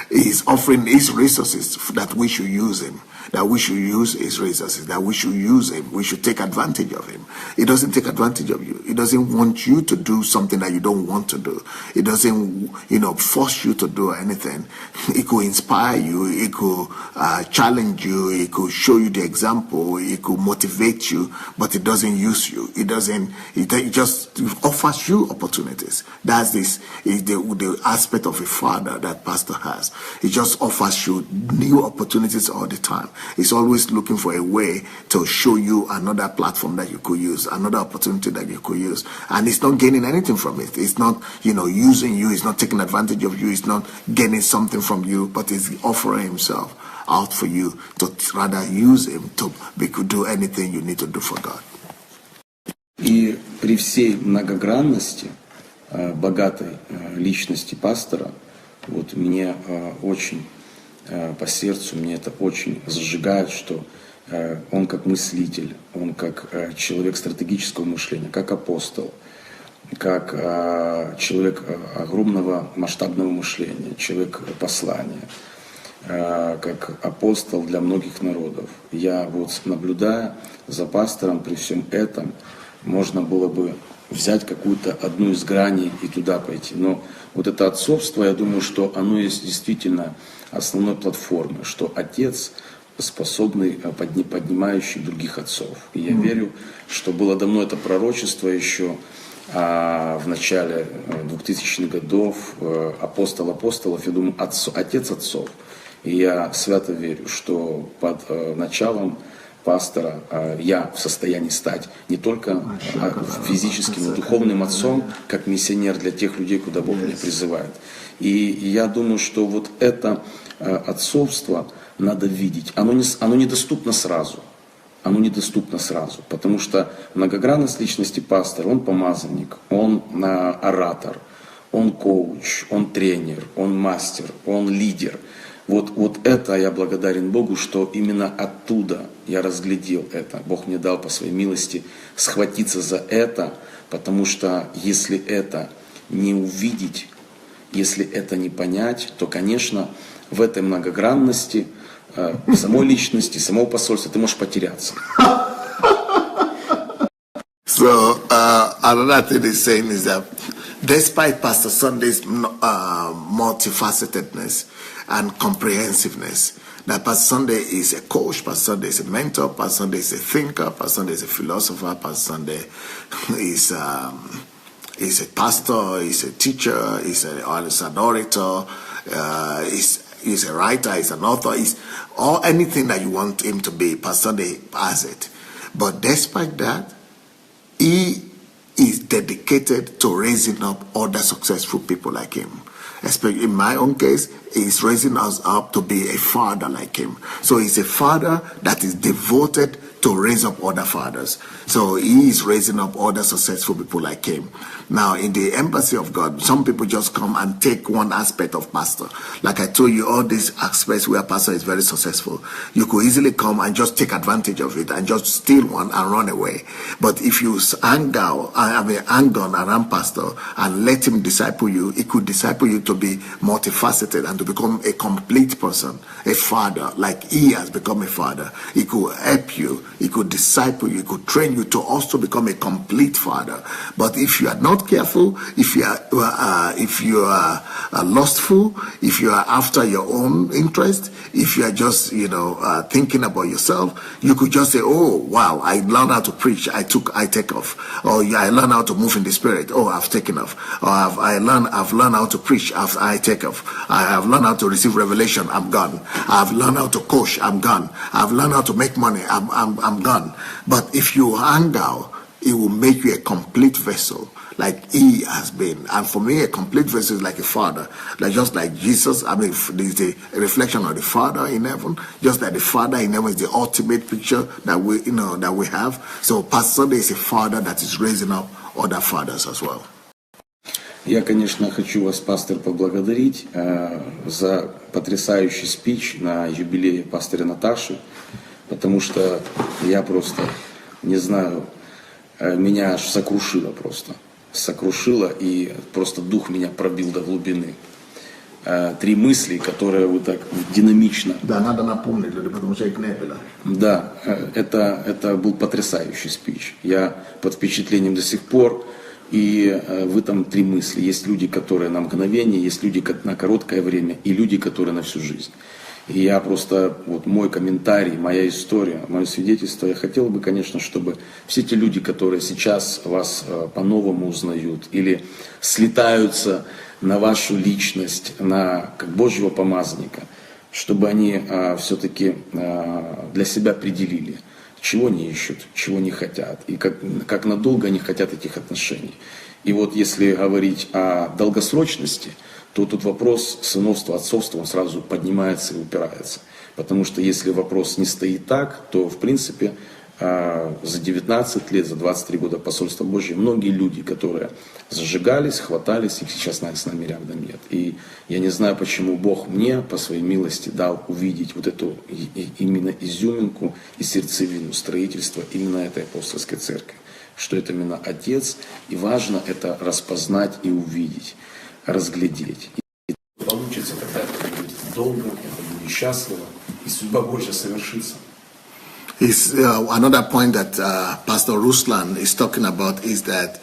He's offering his resources that we should use him. That we should use his resources, that we should use him, we should take advantage of him. He doesn't take advantage of you. He doesn't want you to do something that you don't want to do. He doesn't, force you to do anything. He could inspire you, he could challenge you, he could show you the example, he could motivate you, but he doesn't use you. He just offers you opportunities. That's the aspect of a father that pastor has. He just offers you new opportunities all the time. He's always looking for a way to show you another platform that you could use, another opportunity that you could use. And he's not gaining anything from it. He's not, using you. He's not taking advantage of you. He's not gaining something from you, but he's offering himself out for you to rather use him to do anything you need to do for God. И при всей многогранности, богатой личности пастора, вот мне очень по сердцу, мне это очень зажигает, что он как мыслитель, он как человек стратегического мышления, как апостол, как человек огромного масштабного мышления, человек послания, как апостол для многих народов. Я вот наблюдая за пастором при всем этом, можно было бы взять какую-то одну из граней и туда пойти. Но вот это отцовство, я думаю, что оно есть действительно основной платформой, что отец способный, поднимающий других отцов. И я верю, что было давно это пророчество еще в начале 2000-х годов, апостол апостолов, я думаю, отец отцов. И я свято верю, что под началом пастора я в состоянии стать не только физическим, но духовным отцом, как миссионер для тех людей, куда Бог меня призывает. И я думаю, что вот это отцовство надо видеть. Оно недоступно сразу. Оно недоступно сразу, потому что многогранность личности пастора, он помазанник, он оратор, он коуч, он тренер, он мастер, он лидер. Вот это я благодарен Богу, что именно оттуда я разглядел это. Бог мне дал по своей милости схватиться за это, потому что если это не увидеть, если это не понять, то, конечно, в этой многогранности самой личности, самого посольства ты можешь потеряться. So another thing he's saying is that despite Pastor Sunday's multifacetedness and comprehensiveness, that Pastor Sunday is a coach, Pastor Sunday is a mentor, Pastor Sunday is a thinker, Pastor Sunday is a philosopher, Pastor Sunday is a pastor, is a teacher, is an orator, is a writer, is an author, is anything that you want him to be, Pastor Sunday has it. But despite that, he is dedicated to raising up other successful people like him. Especially in my own case, he's raising us up to be a father like him. So he's a father that is devoted to raise up other fathers. So he is raising up other successful people like him. Now, in the embassy of God, some people just come and take one aspect of pastor. Like I told you, all these aspects where pastor is very successful, you could easily come and just take advantage of it and just steal one and run away. But if you hang on around pastor and let him disciple you, he could disciple you to be multifaceted and to become a complete person, a father, like he has become a father. He could help you, he could disciple you, he could train you to also become a complete father. But if you are not careful, if you are lustful, if you are after your own interest, if you are just thinking about yourself, you could just say, oh wow, I learned how to preach, I take off. Or I learned how to move in the spirit, oh, I've taken off. Or I've learned how to preach, I take off. I have learned how to receive revelation, I'm gone. I've learned how to coach, I'm gone. I've learned how to make money, I'm gone. But if you hang out, it will make you a complete vessel, like he has been. And for me, a complete vessel is like a father, just like Jesus. I mean, there's a reflection of the Father in heaven, just like the Father in heaven is the ultimate picture that we have. So Pastor Sunday is a father that is raising up other fathers as well. Я, конечно, хочу вас, пастор, поблагодарить за потрясающий спич на юбилее пастора Наташи, потому что я просто, не знаю, меня аж сокрушило, и просто дух меня пробил до глубины. 3 мысли, которые вы так динамично... Да, надо напомнить, потому что их не было. Да, это был потрясающий спич. Я под впечатлением до сих пор. И в этом 3 мысли. Есть люди, которые на мгновение, есть люди на короткое время, и люди, которые на всю жизнь. И я просто, вот мой комментарий, моя история, мое свидетельство, я хотел бы, конечно, чтобы все те люди, которые сейчас вас по-новому узнают или слетаются на вашу личность, как Божьего помазанника, чтобы они все-таки для себя определили, чего они ищут, чего не хотят, и как надолго они хотят этих отношений. И вот если говорить о долгосрочности, то тут вопрос сыновства, отцовства, он сразу поднимается и упирается. Потому что если вопрос не стоит так, то в принципе за 19 лет, за 23 года посольства Божьего многие люди, которые зажигались, хватались, их сейчас с нами рядом нет. И я не знаю, почему Бог мне по своей милости дал увидеть вот эту именно изюминку и сердцевину строительства именно этой апостольской церкви. Что это именно Отец, и важно это распознать и увидеть, разглядеть. И получится, тогда это будет долго, это будет счастливо, и судьба Божья совершится. Another point that Pastor Ruslan is talking about is that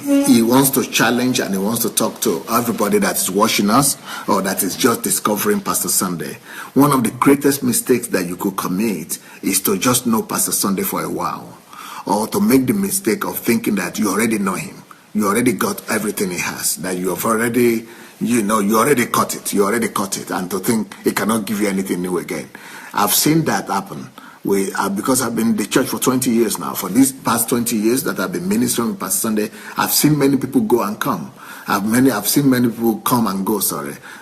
he wants to challenge and he wants to talk to everybody that is watching us or that is just discovering Pastor Sunday. One of the greatest mistakes that you could commit is to just know Pastor Sunday for a while, or to make the mistake of thinking that you already know him, you already got everything he has, that you have already, you already caught it, and to think he cannot give you anything new again. I've seen that happen. Because I've been in the church for 20 years now. For these past 20 years that I've been ministering with Pastor Sunday, I've seen many people go and come. I've seen many people come and go,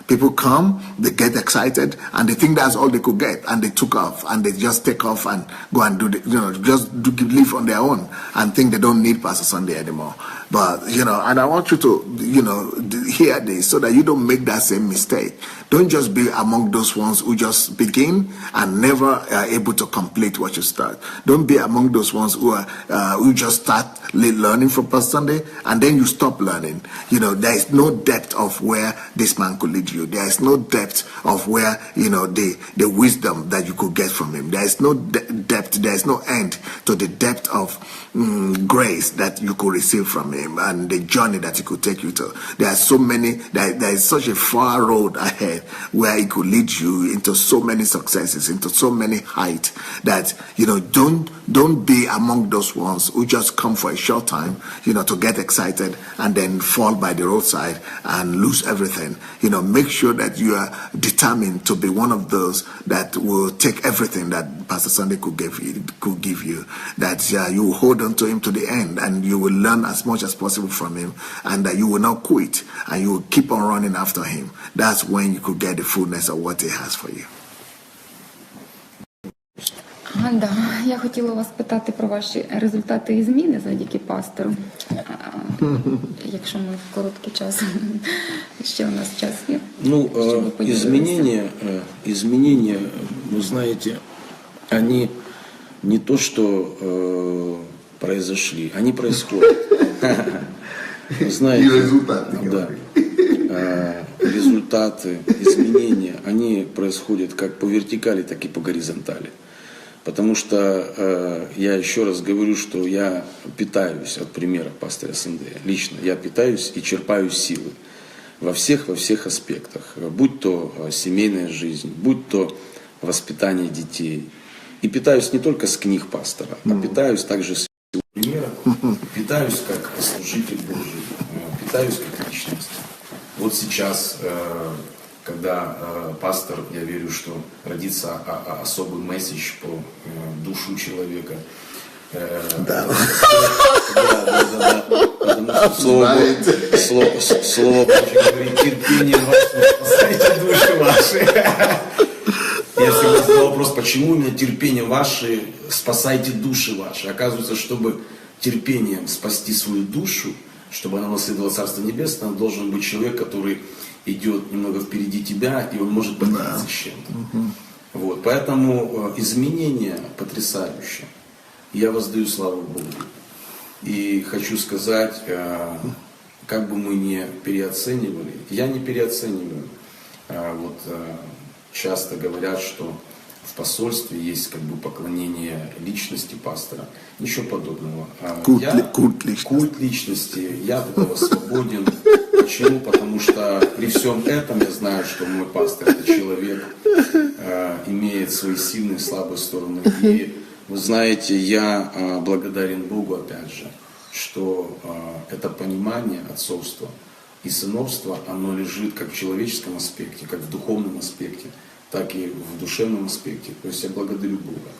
People come, they get excited, and they think that's all they could get, and they took off, and they just take off and go and live on their own, and think they don't need Pastor Sunday anymore. But, and I want you to, hear this so that you don't make that same mistake. Don't just be among those ones who just begin and never are able to complete what you start. Don't be among those ones who just start learning from Pastor Sunday, and then you stop learning. There is no depth of where this man could lead you. There is no depth of where, the wisdom that you could get from him. There is no depth, there is no end to the depth of grace that you could receive from him and the journey that he could take you to. There are so many, there is such a far road ahead where he could lead you into so many successes, into so many heights that, don't be among those ones who just come for a short time, to get excited and then fall by the roadside and lose everything. Make sure that you are determined to be one of those that will take everything that Pastor Sunday could give you, that you will hold on to him to the end, and you will learn as much as possible from him, and that you will not quit, and you will keep on running after him. That's when you could get the fullness of what he has for you. Да, я хотіла вас питати про ваші результати і зміни завдяки пастору. Якщо ми в короткий час, ще у нас час є. Ну, изменения, вы знаете, они не то, что произошли, они происходят. Вы знаете, И результаты. Да. Результаты, изменения, они происходят как по вертикали, так и по горизонтали. Потому что я еще раз говорю, что я питаюсь от примера пастора СНД. Лично я питаюсь и черпаю силы во всех аспектах. Будь то семейная жизнь, будь то воспитание детей. И питаюсь не только с книг пастора, а питаюсь также с его примера. Питаюсь как служитель Божий, питаюсь как личность. Вот сейчас, когда пастор, я верю, что родится особый месседж по душу человека. Да. Потому что слово Божье говорит: терпение ваше, спасайте души ваши. Я всегда задал вопрос, почему именно терпение ваше, спасайте души ваши. Оказывается, чтобы терпением спасти свою душу, чтобы она наследовала Царство Небесное, должен быть человек, который идет немного впереди тебя, и он может поделиться с чем-то. Вот, поэтому изменения потрясающие. Я воздаю славу Богу. И хочу сказать, как бы мы ни переоценивали, я не переоцениваю. Часто говорят, что в посольстве есть как бы поклонение личности пастора. Ничего подобного. Культ личности. Я от этого свободен. Почему? Потому что при всем этом я знаю, что мой пастор, это человек, имеет свои сильные и слабые стороны. И вы знаете, я благодарен Богу, опять же, что это понимание отцовства и сыновства, оно лежит как в человеческом аспекте, как в духовном аспекте, так и в душевном аспекте. То есть я благодарю Бога.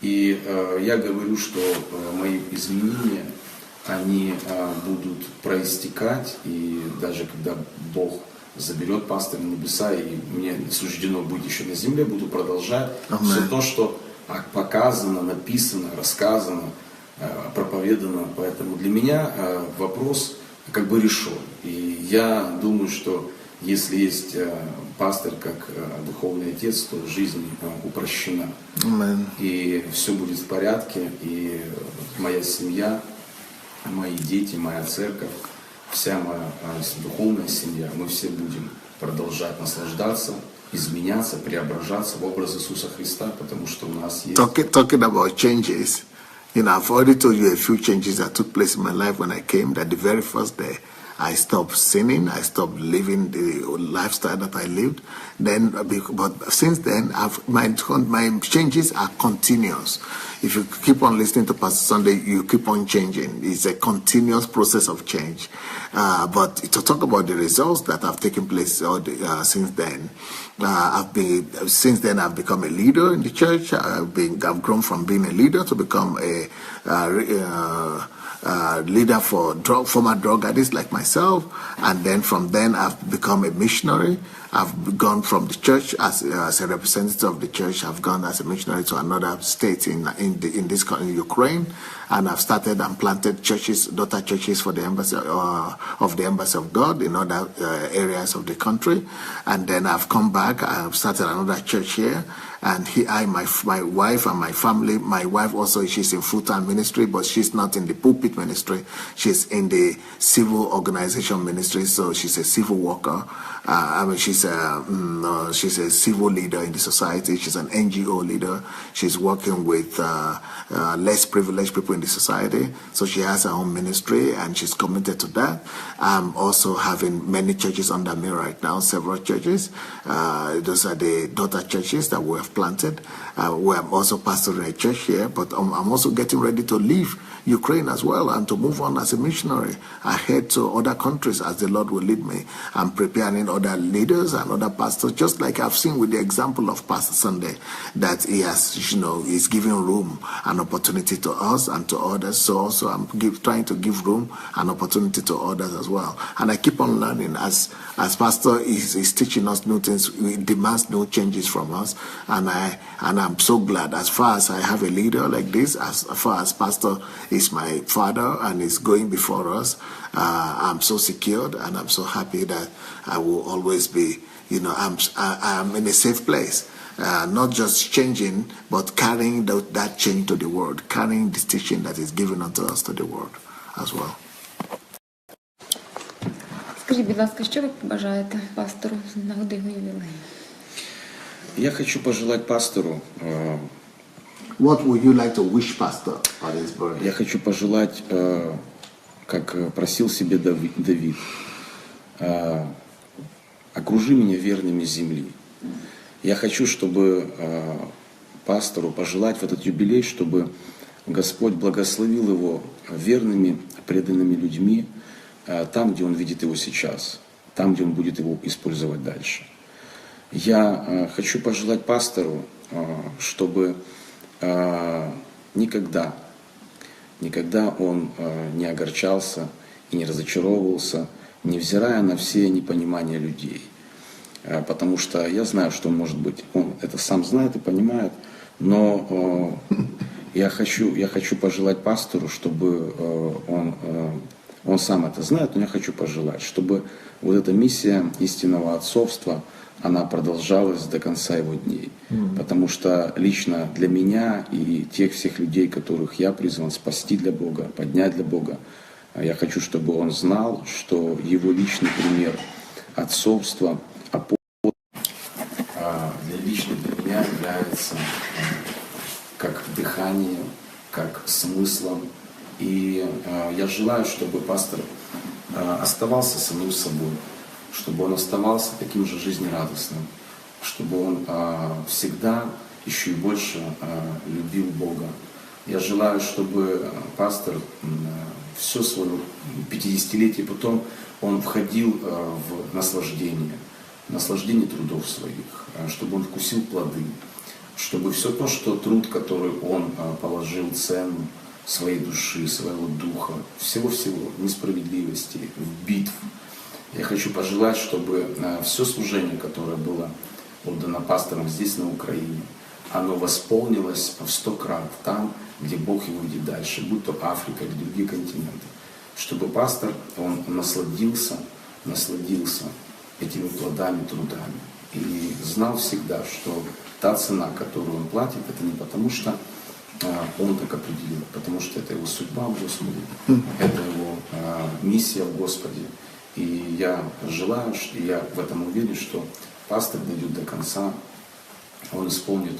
И я говорю, что мои изменения, они будут проистекать, и даже когда Бог заберет пастора на небеса, и мне суждено быть еще на земле, буду продолжать все то, что показано, написано, рассказано, проповедано. Поэтому для меня вопрос как бы решен. И я думаю, что если есть пастор как духовный отец, то жизнь упрощена. Amen. И все будет в порядке, и моя семья, мои дети, моя церковь, вся моя духовная семья, мы все будем продолжать наслаждаться, изменяться, преображаться в образ Иисуса Христа, потому что у нас есть... Talking about changes, I've already told you a few changes that took place in my life when I came, that the very first day I stopped sinning, I stopped living the lifestyle that I lived. But since then, my changes are continuous. If you keep on listening to Pastor Sunday, you keep on changing. It's a continuous process of change. But to talk about the results that have taken place since then, I've become a leader in the church. I've grown from being a leader to become a leader for former drug addicts like myself, and then from then I've become a missionary. I've gone from the church as a representative of the church. I've gone as a missionary to another state in Ukraine, and I've started and planted churches, daughter churches for the embassy of God in other areas of the country. And then I've come back. I've started another church here. And my wife and my family, my wife also, she's in full-time ministry, but she's not in the pulpit ministry. She's in the civil organization ministry, so she's a civil worker. She's a civil leader in the society. She's an NGO leader. She's working with less privileged people in the society. So she has her own ministry, and she's committed to that. I'm also having many churches under me right now, several churches. Those are the daughter churches that we have planted. Where I'm also pastoring a church here, but I'm also getting ready to leave Ukraine as well and to move on as a missionary. I head to other countries as the Lord will lead me. I'm preparing other leaders leaders and other pastors, just like I've seen with the example of Pastor Sunday, that he has, is giving room and opportunity to us and to others. So also I'm trying to give room and opportunity to others as well. And I keep on learning as Pastor is teaching us new things. He demands new changes from us, and I'm so glad. As far as I have a leader like this, as far as Pastor is my father and is going before us, I'm so secured and I'm so happy that I will always be, I'm in a safe place. Not just changing, but carrying that change to the world, carrying this teaching that is given unto us to the world as well. Скажіть, будь ласка, що ви побажаєте пастору з нагоди його ювілею? Я хочу пожелать пастору. What would you like to wish pastor on his birthday? Я хочу пожелать, как просил себе Давид, окружи меня верными земли. Я хочу, чтобы пастору пожелать в этот юбилей, чтобы Господь благословил его верными, преданными людьми, там, где Он видит его сейчас, там, где Он будет его использовать дальше. Я хочу пожелать пастору, чтобы никогда он не огорчался и не разочаровывался, невзирая на все непонимания людей. Потому что я знаю, что, может быть, он это сам знает и понимает, но я хочу пожелать пастору, чтобы он сам это знает, но я хочу пожелать, чтобы вот эта миссия истинного отцовства, она продолжалась до конца его дней. Потому что лично для меня и тех всех людей, которых я призван спасти для Бога, поднять для Бога, я хочу, чтобы он знал, что его личный пример отцовства лично для меня является как дыханием, как смыслом. И я желаю, чтобы пастор оставался самим собой, чтобы он оставался таким же жизнерадостным, чтобы он всегда еще и больше любил Бога. Я желаю, чтобы пастор все свое 50-летие потом он входил в наслаждение трудов своих, чтобы он вкусил плоды, чтобы все то, что труд, который он положил цену своей души, своего духа, всего-всего, несправедливости, битв. Я хочу пожелать, чтобы все служение, которое было отдано пасторам здесь, на Украине, оно восполнилось в 100 крат там, где Бог его видит дальше, будь то Африка или другие континенты. Чтобы пастор, он насладился этими плодами, трудами. И знал всегда, что та цена, которую он платит, это не потому, что он так определил, потому что это его судьба в Господе, это его миссия в Господе. И я желаю, и я в этом уверен, что пастор дойдет до конца, он исполнит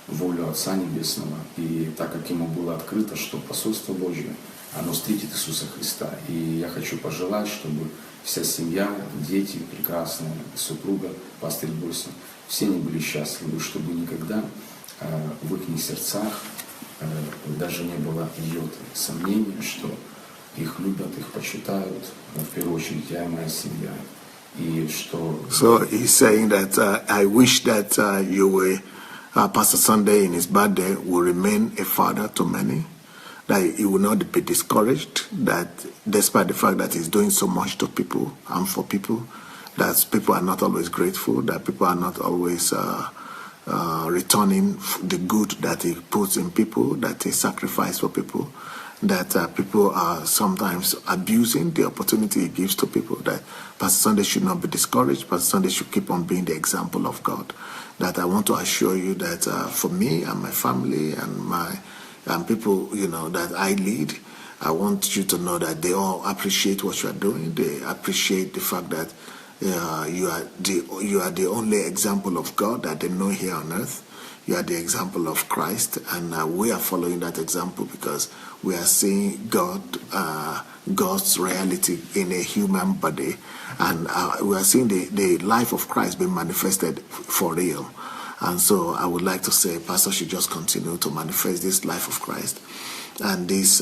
волю Отца Небесного. И так как ему было открыто, что посольство Божье, оно встретит Иисуса Христа. И я хочу пожелать, чтобы вся семья, дети прекрасные, супруга, пастырь Бойся, все они были счастливы, чтобы никогда в их сердцах даже не было йоты сомнения, что их любят, их почитают, в первую очередь я и моя семья. И что... So he's saying that I wish that you will, Pastor Sunday in his birthday will remain a father to many, that he will not be discouraged, that despite the fact that he's doing so much to people and for people, that people are not always grateful, that people are not always returning the good that he puts in people, that he sacrificed for people, that people are sometimes abusing the opportunity he gives to people, that Pastor Sunday should not be discouraged, Pastor Sunday should keep on being the example of God. That I want to assure you that for me and my family and people, that I lead, I want you to know that they all appreciate what you are doing. They appreciate the fact that you are the only example of God that they know here on earth. You are the example of Christ, and we are following that example because we are seeing God's reality in a human body, and we are seeing the life of Christ being manifested for real. And so I would like to say, Pastor should just continue to manifest this life of Christ and this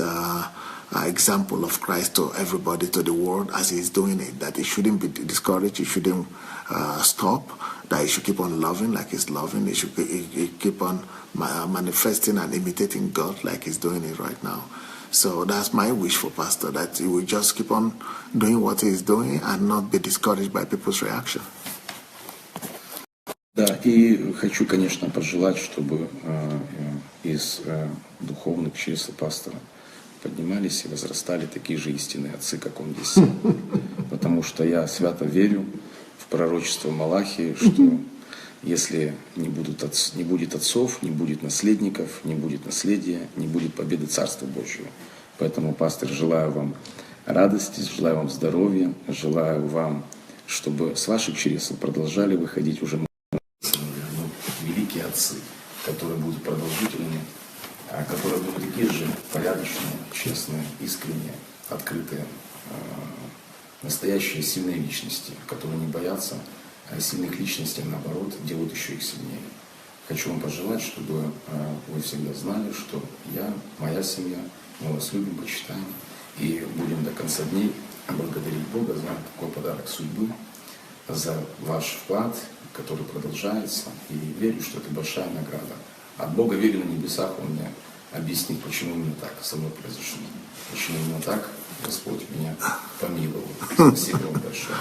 example of Christ to everybody, to the world, as he's doing it, that he shouldn't be discouraged, he shouldn't stop, that he should keep on loving like he's loving, he should keep on manifesting and imitating God like he's doing it right now. So that's my wish for Pastor, that he will just keep on doing what he's doing and not be discouraged by people's reaction. Да, и хочу, конечно, пожелать, чтобы из духовных чресл пастора поднимались и возрастали такие же истинные отцы, как он здесь. Потому что я свято верю в пророчество Малахии, что если не будет отцов, не будет наследников, не будет наследия, не будет победы Царства Божьего. Поэтому, пастор, желаю вам радости, желаю вам здоровья, желаю вам, чтобы с ваших чресл продолжали выходить уже великие отцы, которые будут продолжительными, которые будут такие же порядочные, честные, искренние, открытые, настоящие сильные личности, которые не боятся сильных личностей, наоборот, делают еще их сильнее. Хочу вам пожелать, чтобы вы всегда знали, что я, моя семья, мы вас любим, почитаем и будем до конца дней благодарить Бога за такой подарок судьбы, за ваш вклад, который продолжается, и верю, что это большая награда. От Бога верю на небесах, Он мне объяснит, почему именно так со мной произошло, почему именно так Господь меня помиловал. Спасибо вам большое.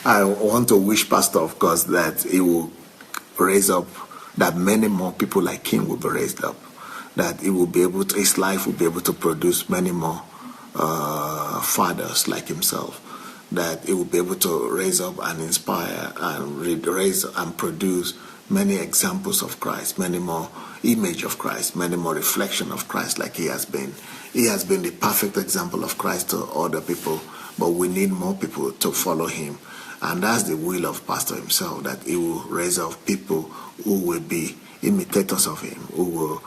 I want to wish Pastor, of course, that he will raise up, that many more people like him will be raised up, that he will be able to, his life will be able to produce many more fathers like himself, that he will be able to raise up and inspire and raise and produce many examples of Christ, many more image of Christ, many more reflection of Christ like he has been. He has been the perfect example of Christ to other people, but we need more people to follow him. And that's the will of Pastor himself, that he will raise up people who will be imitators of him, who will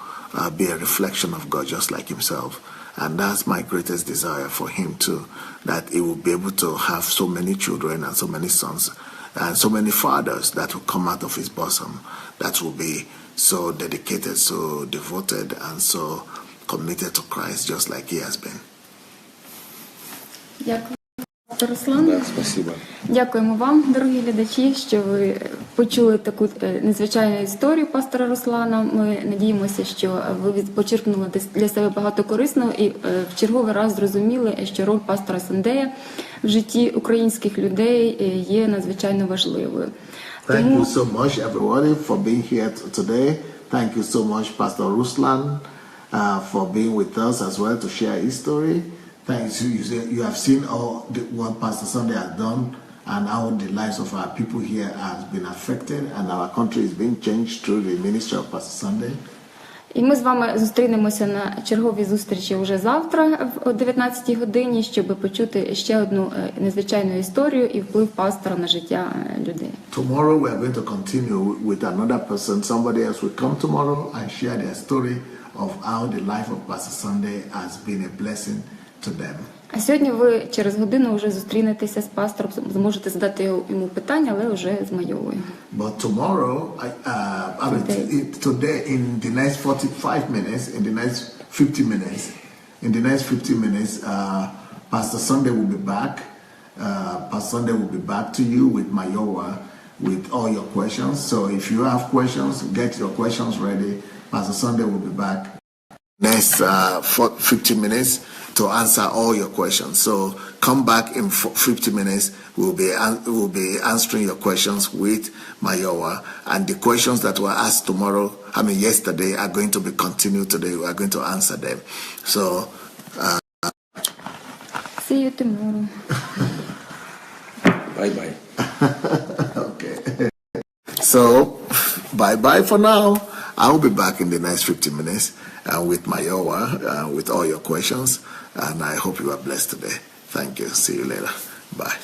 be a reflection of God just like himself. And that's my greatest desire for him too, that he will be able to have so many children and so many sons and so many fathers that will come out of his bosom, that will be so dedicated, so devoted, and so committed to Christ just like he has been. Дякую, пастор Руслан. Да, спасибо. Дякуємо вам, дорогі глядачі, що ви почули таку незвичайну історію пастора Руслана. Ми надіємося, що ви почерпнули для себе багато корисного і в черговий раз зрозуміли, що роль пастора Сандея в житті українських людей є надзвичайно важливою. Thank you so much, everybody, for being here today. Thank you so much, Pastor Ruslan, for being with us as well to share his story. Thanks. You have seen all what Pastor Sunday has done and how the lives of our people here has been affected and our country is being changed through the ministry of Pastor Sunday. І ми з вами зустрінемося на черговій зустрічі вже завтра о 19-й годині, щоб почути ще одну незвичайну історію і вплив пастора на життя людей. Tomorrow we are going to continue with another person. Somebody else will come tomorrow and share their story of how the life of Pastor Sunday has been a blessing to them. А сьогодні ви через годину вже зустрінетеся з пастором, зможете задати йому питання, але вже з Майовою. But tomorrow, today in the next 45 minutes, in the next 50 minutes, Pastor Sunday will be back. Pastor Sunday will be back to you with Mayowa with all your questions. So if you have questions, get your questions ready. Pastor Sunday will be back next 50 minutes to answer all your questions. So come back in 50 minutes. We'll be answering your questions with Mayowa. And the questions that were asked yesterday are going to be continued today. We are going to answer them. So see you tomorrow. Bye-bye. Okay. So bye-bye for now. I'll be back in the next 50 minutes with Mayowa, with all your questions. And I hope you are blessed today. Thank you. See you later. Bye.